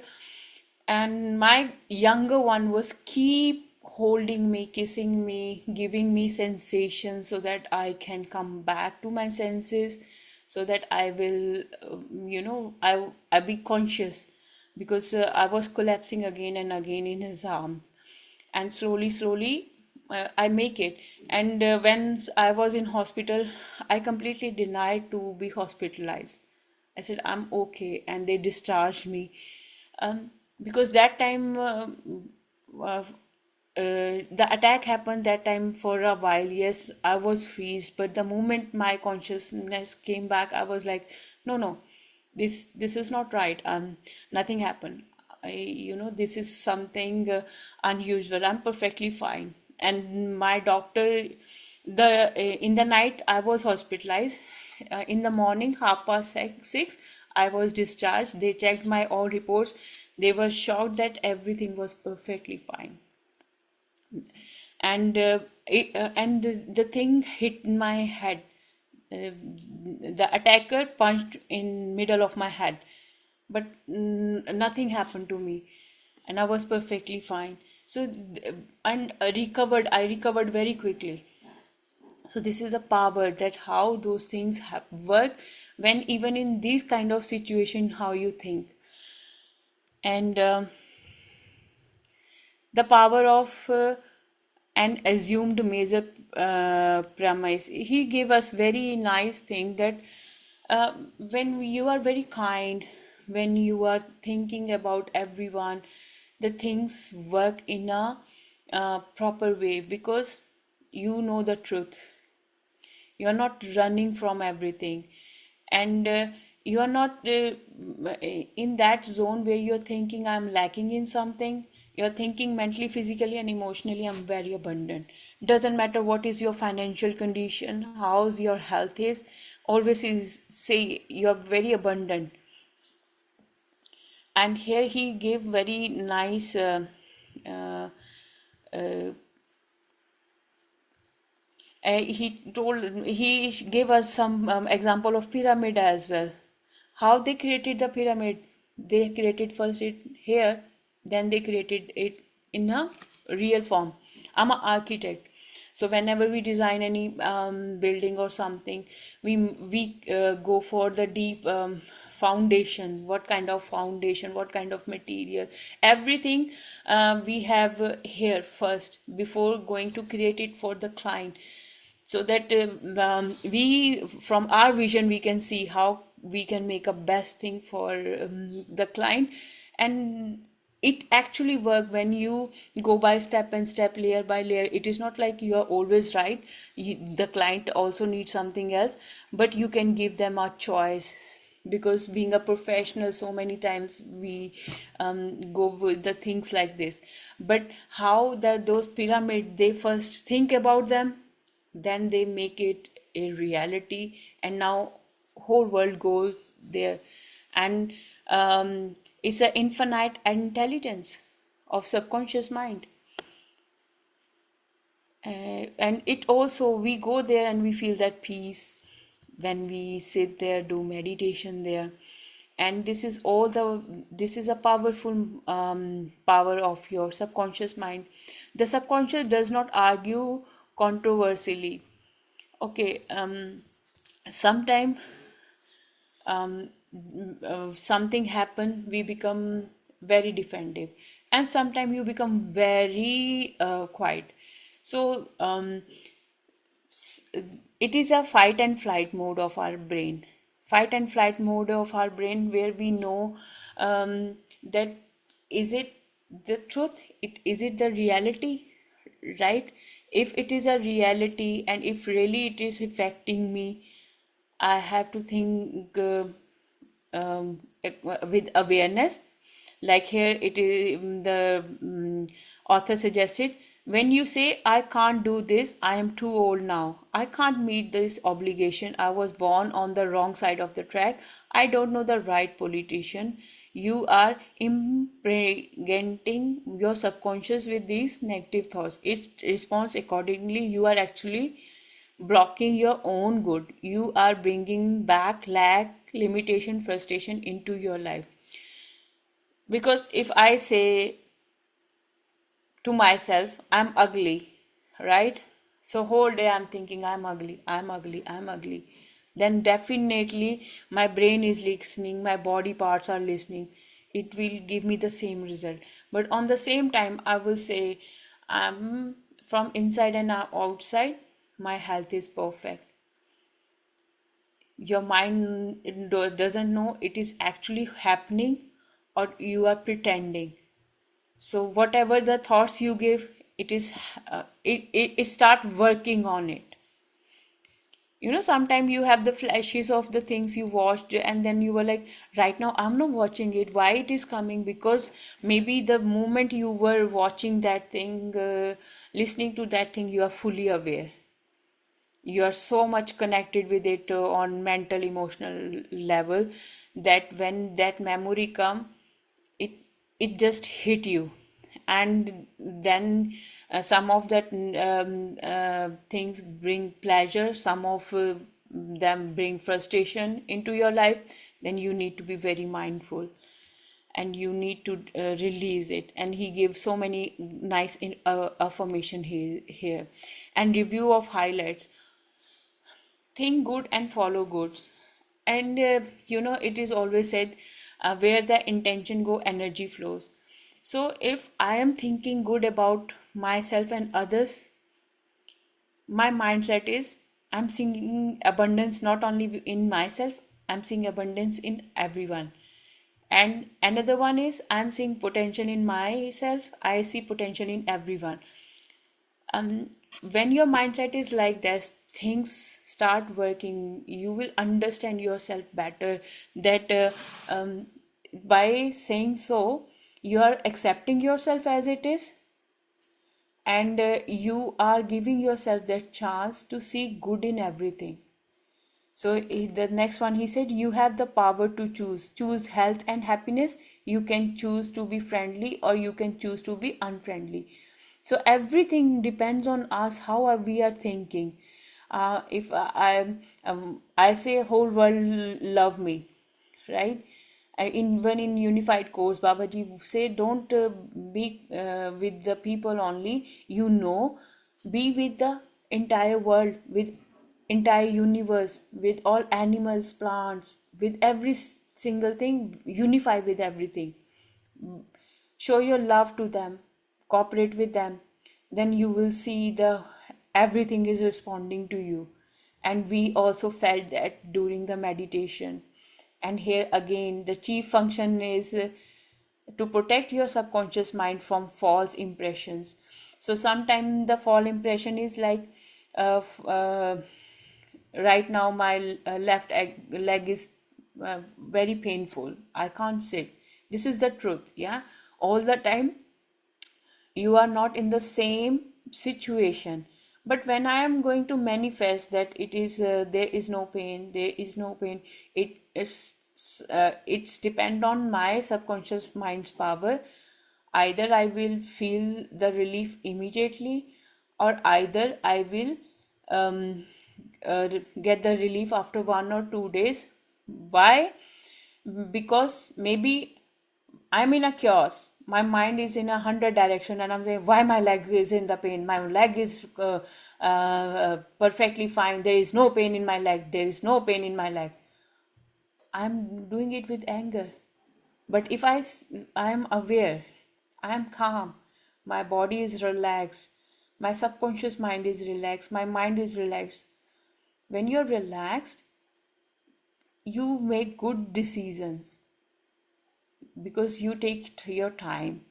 and my younger one was keep holding me, kissing me, giving me sensations so that I can come back to my senses, so that I will I be conscious, because I was collapsing again and again in his arms. And slowly I make it. And when I was in hospital, I completely denied to be hospitalized. I said I'm okay, and they discharged me. Because that time uh, the attack happened that time for a while. Yes, I was freezed, but the moment my consciousness came back, I was like, no, no, this is not right. Nothing happened. This is something unusual. I'm perfectly fine. And my doctor, in the night I was hospitalized. In the morning, 6:30, I was discharged. They checked my all reports. They were shocked that everything was perfectly fine. And the thing hit my head. The attacker punched in middle of my head, but nothing happened to me, and I was perfectly fine. So and I recovered very quickly. So this is the power, that how those things work, when even in these kind of situation how you think. And the power of an assumed major premise, he gave us very nice thing, that when you are very kind, when you are thinking about everyone, the things work in a proper way, because you know the truth. You're not running from everything, and you are not in that zone where you're thinking I'm lacking in something. You're thinking mentally, physically, and emotionally I'm very abundant. Doesn't matter what is your financial condition, how's your health is, always is say you're very abundant. And here he gave very nice uh, uh, he gave us some example of pyramid as well. How they created the pyramid? They created first it here, then they created it in a real form. I'm an architect, so whenever we design any building or something, we go for the deep foundation. What kind of foundation? What kind of material? Everything we have here first before going to create it for the client, so that we from our vision we can see how we can make a best thing for the client. And it actually work when you go by step and step, layer by layer. It is not like you are always right. The client also needs something else, but you can give them a choice, because being a professional, so many times we go with the things like this. But how that those pyramid, they first think about them, then they make it a reality, and now whole world goes there. And it's an infinite intelligence of subconscious mind. And it also, we go there and we feel that peace when we sit there, do meditation there. And this is a powerful power of your subconscious mind. The subconscious does not argue controversially. Okay, sometime something happen, we become very defensive, and sometimes you become very quiet. So it is a fight and flight mode of our brain. Fight and flight mode of our brain, where we know that is it the truth, is it the reality, right? If it is a reality, and if really it is affecting me, I have to think with awareness. Like here, it is the author suggested, when you say, I can't do this, I am too old now, I can't meet this obligation, I was born on the wrong side of the track, I don't know the right politician, you are impregnating your subconscious with these negative thoughts. It responds accordingly. You are actually blocking your own good. You are bringing back lack, limitation, frustration into your life. Because if I say to myself, I'm ugly, right? So whole day I'm thinking I'm ugly, I'm ugly, I'm ugly. Then definitely my brain is listening, my body parts are listening. It will give me the same result. But on the same time, I will say, I'm from inside and outside, my health is perfect. Your mind doesn't know it is actually happening, or you are pretending. So whatever the thoughts you give, it is it start working on it. Sometimes you have the flashes of the things you watched, and then you were like, right now I'm not watching it. Why it is coming? Because maybe the moment you were watching that thing, listening to that thing, you are fully aware. You are so much connected with it on mental emotional level, that when that memory come, it it just hit you. And then some of that things bring pleasure, some of them bring frustration into your life. Then you need to be very mindful, and you need to release it. And he gives so many nice affirmation here. And review of highlights. think good and follow good. And it is always said, where the intention go, energy flows. So if I am thinking good about myself and others, my mindset is, I'm seeing abundance not only in myself, I'm seeing abundance in everyone. And another one is, I'm seeing potential in myself, I see potential in everyone. um, when your mindset is like this, things start working. You will understand yourself better, that by saying so, you are accepting yourself as it is, and you are giving yourself that chance to see good in everything. So the next one, he said, you have the power to choose health and happiness. You can choose to be friendly, or you can choose to be unfriendly. So everything depends on us, how we are thinking. If I say whole world love me, right? In when in unified course, Babaji say, don't be with the people only, be with the entire world, with entire universe, with all animals, plants, with every single thing. Unify with everything, show your love to them, cooperate with them. Then you will see the everything is responding to you. And we also felt that during the meditation. And here again, the chief function is to protect your subconscious mind from false impressions. So sometimes the false impression is like, right now my left leg is very painful, I can't sit. This is the truth, yeah. All the time you are not in the same situation. But when I am going to manifest that it is, there is no pain, there is no pain, it is, it's depend on my subconscious mind's power. Either I will feel the relief immediately, or either I will um, get the relief after 1 or 2 days. Why? Because maybe I'm in a chaos. My mind is in 100 direction, and I'm saying, why my leg is in the pain? My leg is perfectly fine. There is no pain in my leg. There is no pain in my leg. I'm doing it with anger. But if I am aware, I am calm, my body is relaxed, my subconscious mind is relaxed, my mind is relaxed. When you're relaxed, you make good decisions, because you take your time.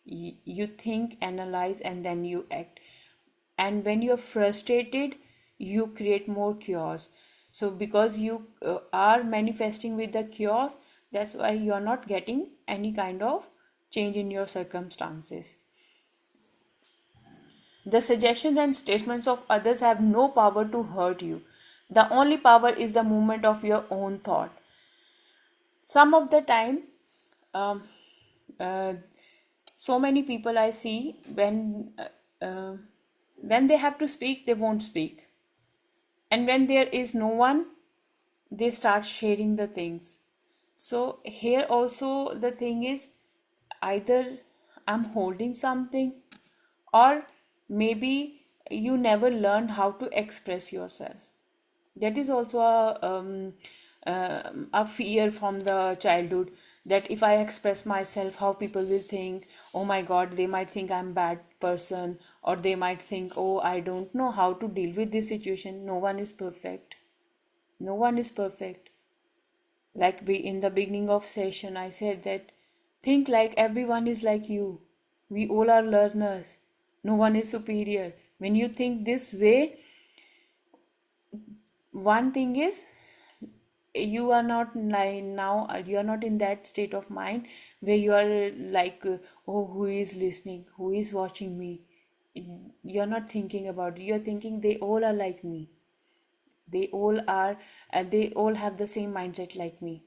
You think, analyze, and then you act. And when you're frustrated, you create more chaos. So because you are manifesting with the chaos, that's why you are not getting any kind of change in your circumstances. The suggestions and statements of others have no power to hurt you. The only power is the movement of your own thought. Some of the time, um, uh, so many people I see, when they have to speak, they won't speak, and when there is no one, they start sharing the things. So here also the thing is, either I'm holding something, or maybe you never learned how to express yourself. That is also a fear from the childhood, that if I express myself, how people will think. Oh my god, they might think I'm bad person, or they might think, oh, I don't know how to deal with this situation. No one is perfect. No one is perfect. Like in the beginning of session, I said that, think like everyone is like you. We all are learners. No one is superior. When you think this way, one thing is, you are not like now, you are not in that state of mind where you are like, oh, who is listening, who is watching me. You're not thinking about it. You're thinking they all are like me, they all are, and they all have the same mindset like me.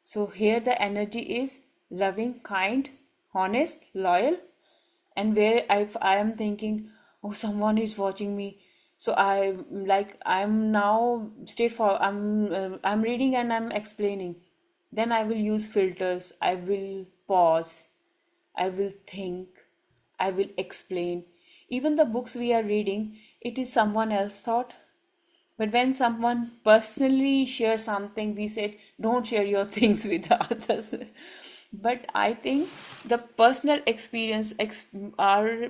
So here the energy is loving, kind, honest, loyal. And where I am thinking, oh, someone is watching me, so I like, I'm now straightforward, I'm reading and I'm explaining. Then I will use filters, I will pause, I will think, I will explain. Even the books we are reading, it is someone else thought, But when someone personally shares something, we said, don't share your things with others. But I think the personal experience are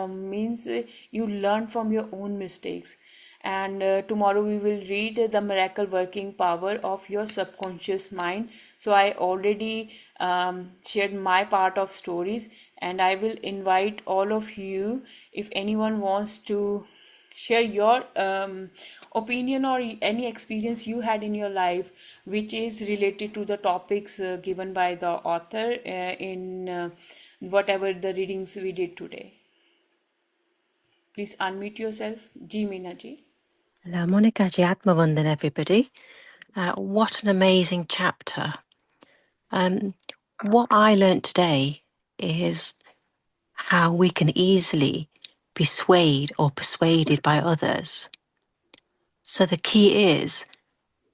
means you learn from your own mistakes. And tomorrow we will read the miracle working power of your subconscious mind. So I already shared my part of stories, and I will invite all of you, if anyone wants to share your opinion or any experience you had in your life which is related to the topics given by the author in whatever the readings we did today. Please unmute yourself. Ji Meena ji. Hello, Monica Jiatmavandan, everybody. What an amazing chapter. What I learned today is how we can easily be swayed or persuaded by others. So the key is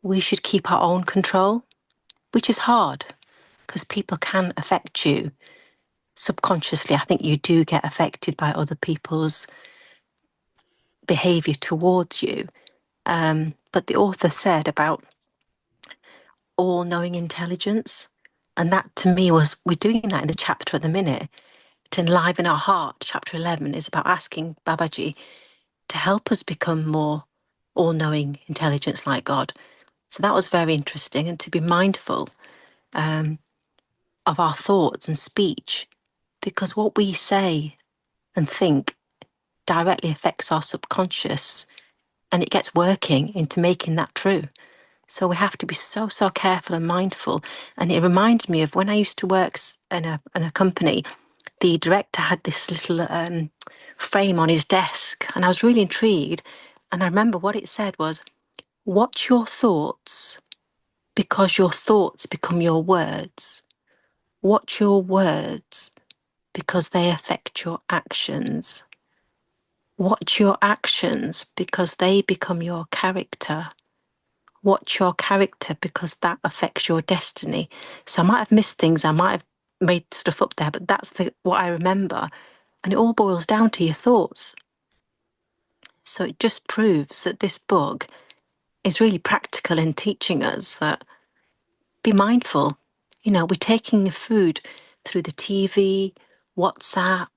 we should keep our own control, which is hard because people can affect you subconsciously. I think you do get affected by other people's behavior towards you. But the author said about all-knowing intelligence. And that to me was, we're doing that in the chapter at the minute, to enliven our heart. Chapter 11 is about asking Babaji to help us become more all-knowing intelligence like God. So that was very interesting, and to be mindful of our thoughts and speech, because what we say and think directly affects our subconscious, and it gets working into making that true. So we have to be so, so careful and mindful. And it reminded me of when I used to work in a company, the director had this little frame on his desk, and I was really intrigued. And I remember what it said was, watch your thoughts because your thoughts become your words. Watch your words because they affect your actions. Watch your actions because they become your character. Watch your character because that affects your destiny. So I might have missed things, I might have made stuff up there, but that's what I remember. And it all boils down to your thoughts. So it just proves that this book is really practical in teaching us that be mindful. You know, we're taking the food through the TV, WhatsApp,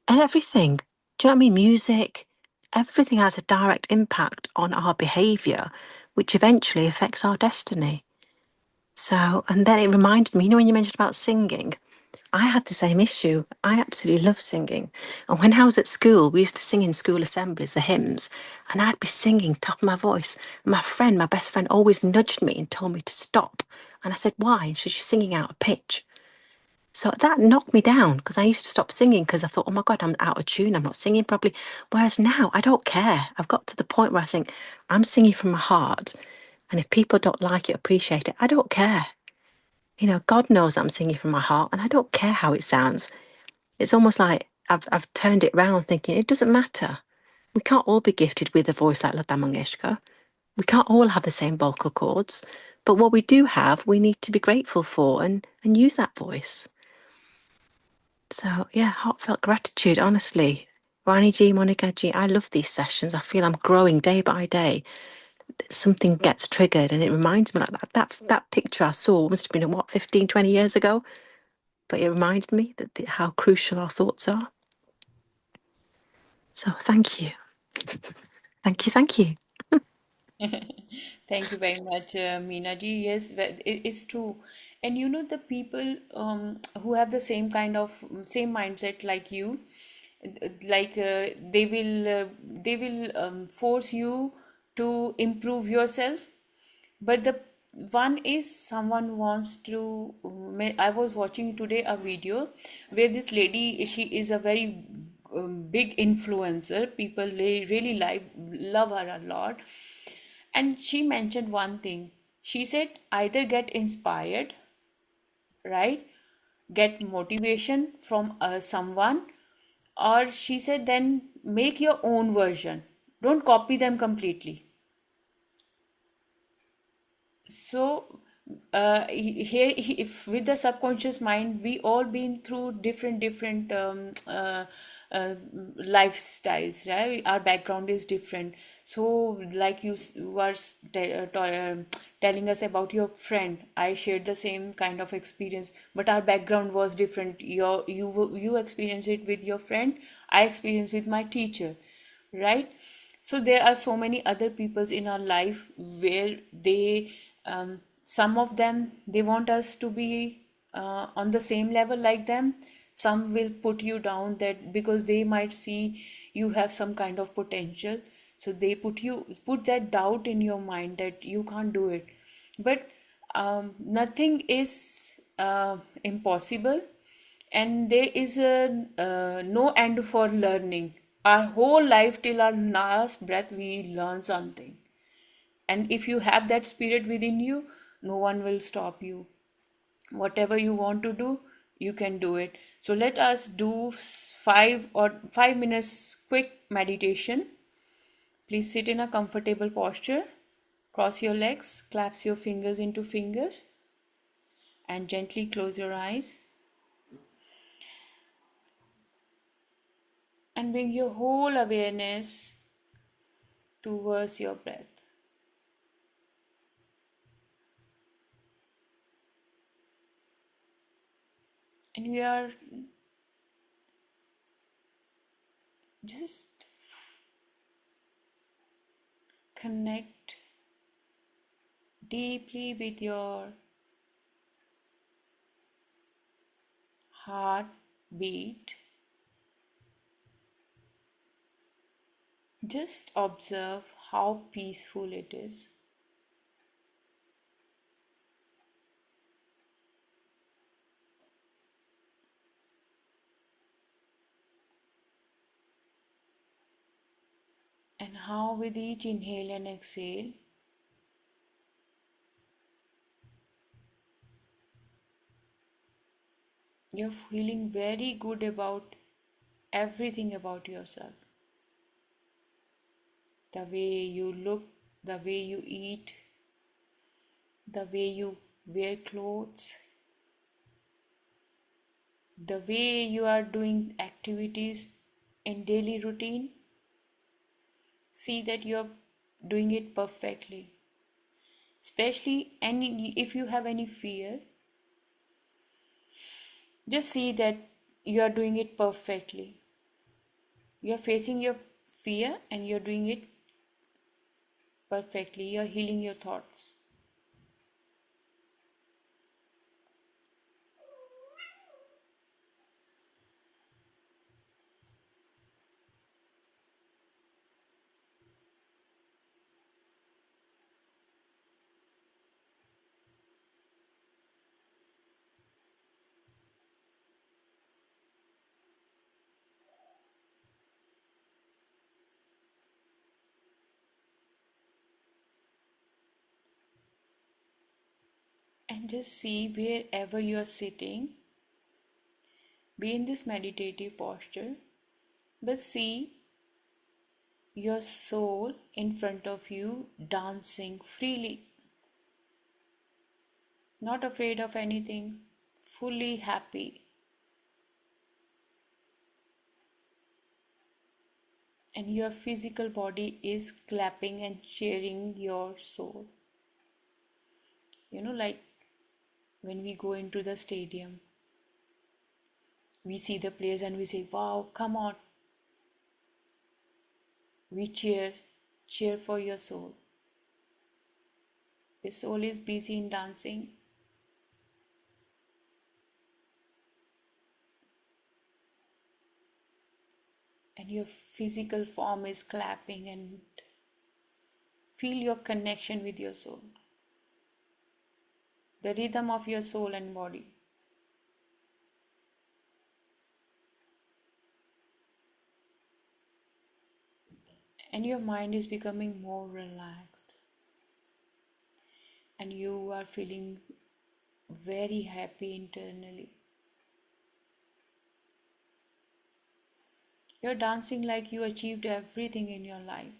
and everything. Do you know what I mean? Music, everything has a direct impact on our behaviour, which eventually affects our destiny. So, and then it reminded me, you know, when you mentioned about singing, I had the same issue. I absolutely love singing. And when I was at school, we used to sing in school assemblies, the hymns, and I'd be singing top of my voice. And my best friend, always nudged me and told me to stop. And I said, why? And she said, you're singing out of pitch. So that knocked me down because I used to stop singing because I thought, oh my God, I'm out of tune. I'm not singing properly. Whereas now I don't care. I've got to the point where I think I'm singing from my heart. And if people don't like it, appreciate it, I don't care. You know, God knows I'm singing from my heart and I don't care how it sounds. It's almost like I've turned it round thinking it doesn't matter. We can't all be gifted with a voice like Lata Mangeshkar. We can't all have the same vocal cords. But what we do have, we need to be grateful for and use that voice. So, yeah, heartfelt gratitude, honestly. Rani ji, Monica ji, I love these sessions. I feel I'm growing day by day. Something gets triggered and it reminds me like that picture I saw must have been, what, 15, 20 years ago? But it reminded me that how crucial our thoughts are. So thank you. Thank you. Thank you. Thank you very much, Meena ji. Yes, it's true. And you know, the people who have the same kind of same mindset like you, like they will force you to improve yourself. But the one is someone wants to. I was watching today a video where this lady, she is a very big influencer. People really like love her a lot, and she mentioned one thing. She said either get inspired, right? Get motivation from someone, or she said then make your own version. Don't copy them completely. So if with the subconscious mind, we all been through different lifestyles, right? Our background is different. So like were telling us about your friend, I shared the same kind of experience, but our background was different. You experienced it with your friend, I experienced with my teacher, right? So there are so many other peoples in our life where they some of them, they want us to be on the same level like them. Some will put you down, that because they might see you have some kind of potential, so they put that doubt in your mind that you can't do it. But nothing is impossible, and there is a no end for learning. Our whole life till our last breath we learn something, and if you have that spirit within you, no one will stop you. Whatever you want to do, you can do it. So let us do 5 minutes quick meditation. Please sit in a comfortable posture, cross your legs, clasp your fingers into fingers, and gently close your eyes, and bring your whole awareness towards your breath. And we are just connect deeply with your heartbeat. Just observe how peaceful it is. And how with each inhale and exhale, you're feeling very good about everything about yourself. The way you look, the way you eat, the way you wear clothes, the way you are doing activities in daily routine. See that you're doing it perfectly. Especially any if you have any fear, just see that you are doing it perfectly. You're facing your fear and you're doing it perfectly. You're healing your thoughts. And just see wherever you are sitting, be in this meditative posture, but see your soul in front of you dancing freely, not afraid of anything, fully happy. And your physical body is clapping and cheering your soul. Like when we go into the stadium, we see the players and we say, wow, come on. We cheer for your soul. Your soul is busy in dancing, and your physical form is clapping, and feel your connection with your soul, the rhythm of your soul and body. And your mind is becoming more relaxed, and you are feeling very happy internally. You're dancing like you achieved everything in your life.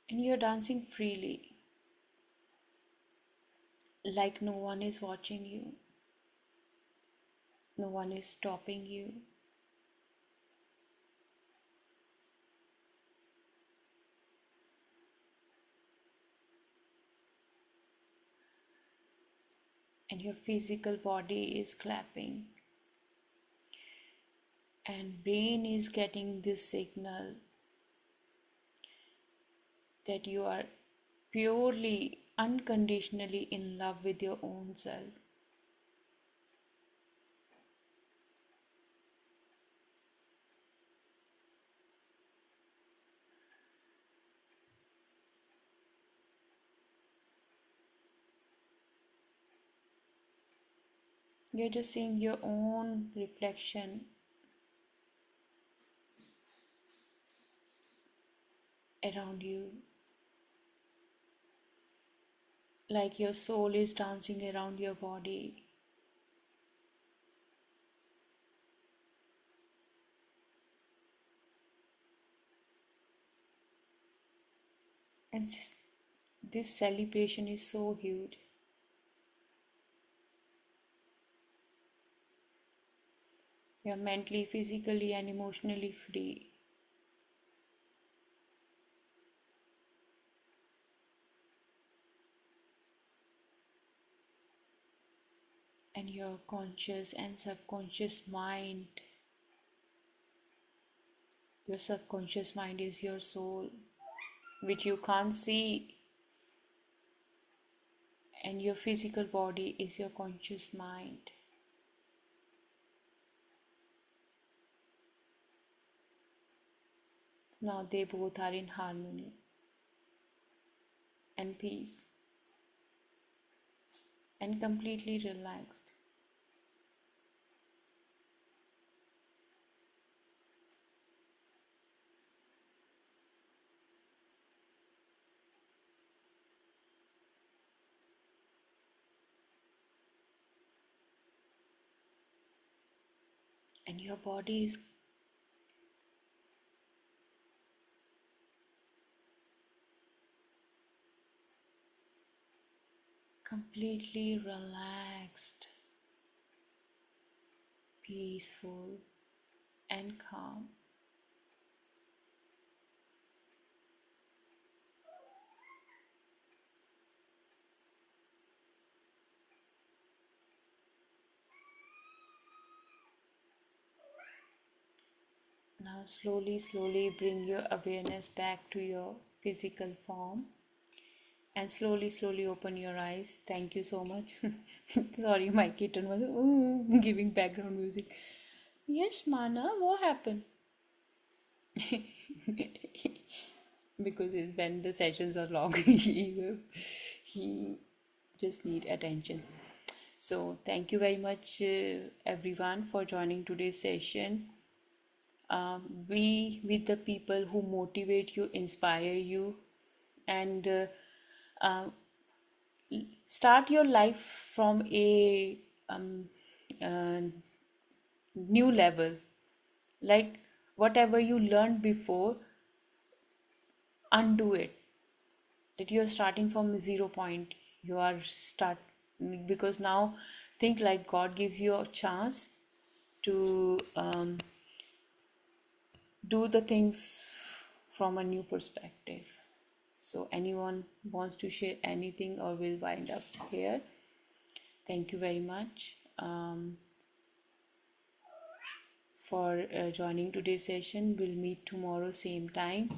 And you're dancing freely, like no one is watching you, no one is stopping you. And your physical body is clapping, and brain is getting this signal that you are purely unconditionally in love with your own self. You're just seeing your own reflection around you, like your soul is dancing around your body. And this celebration is so huge. You're mentally, physically, and emotionally free. And your conscious and subconscious mind, your subconscious mind is your soul, which you can't see, and your physical body is your conscious mind. Now they both are in harmony and peace and completely relaxed. And your body is completely relaxed, peaceful, and calm. Now, slowly, slowly bring your awareness back to your physical form and slowly, slowly open your eyes. Thank you so much. Sorry, my kitten was giving background music. Yes, Mana, what happened? Because when the sessions are long, he just need attention. So, thank you very much, everyone, for joining today's session. Be with the people who motivate you, inspire you, and start your life from a uh, new level. Like whatever you learned before, undo it. That you are starting from 0 point. You are start because now think like God gives you a chance to do the things from a new perspective. So, anyone wants to share anything or will wind up here? Thank you very much for joining today's session. We'll meet tomorrow, same time.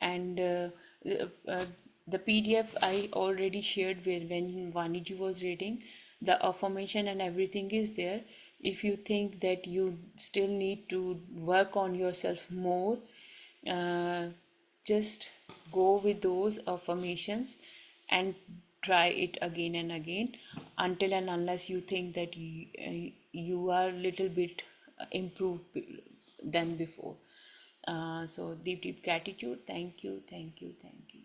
And uh, the PDF I already shared with when Vaniji was reading, the affirmation and everything is there. If you think that you still need to work on yourself more, uh, just go with those affirmations and try it again and again until and unless you think that you are little bit improved than before. So deep gratitude. Thank you, thank you, thank you.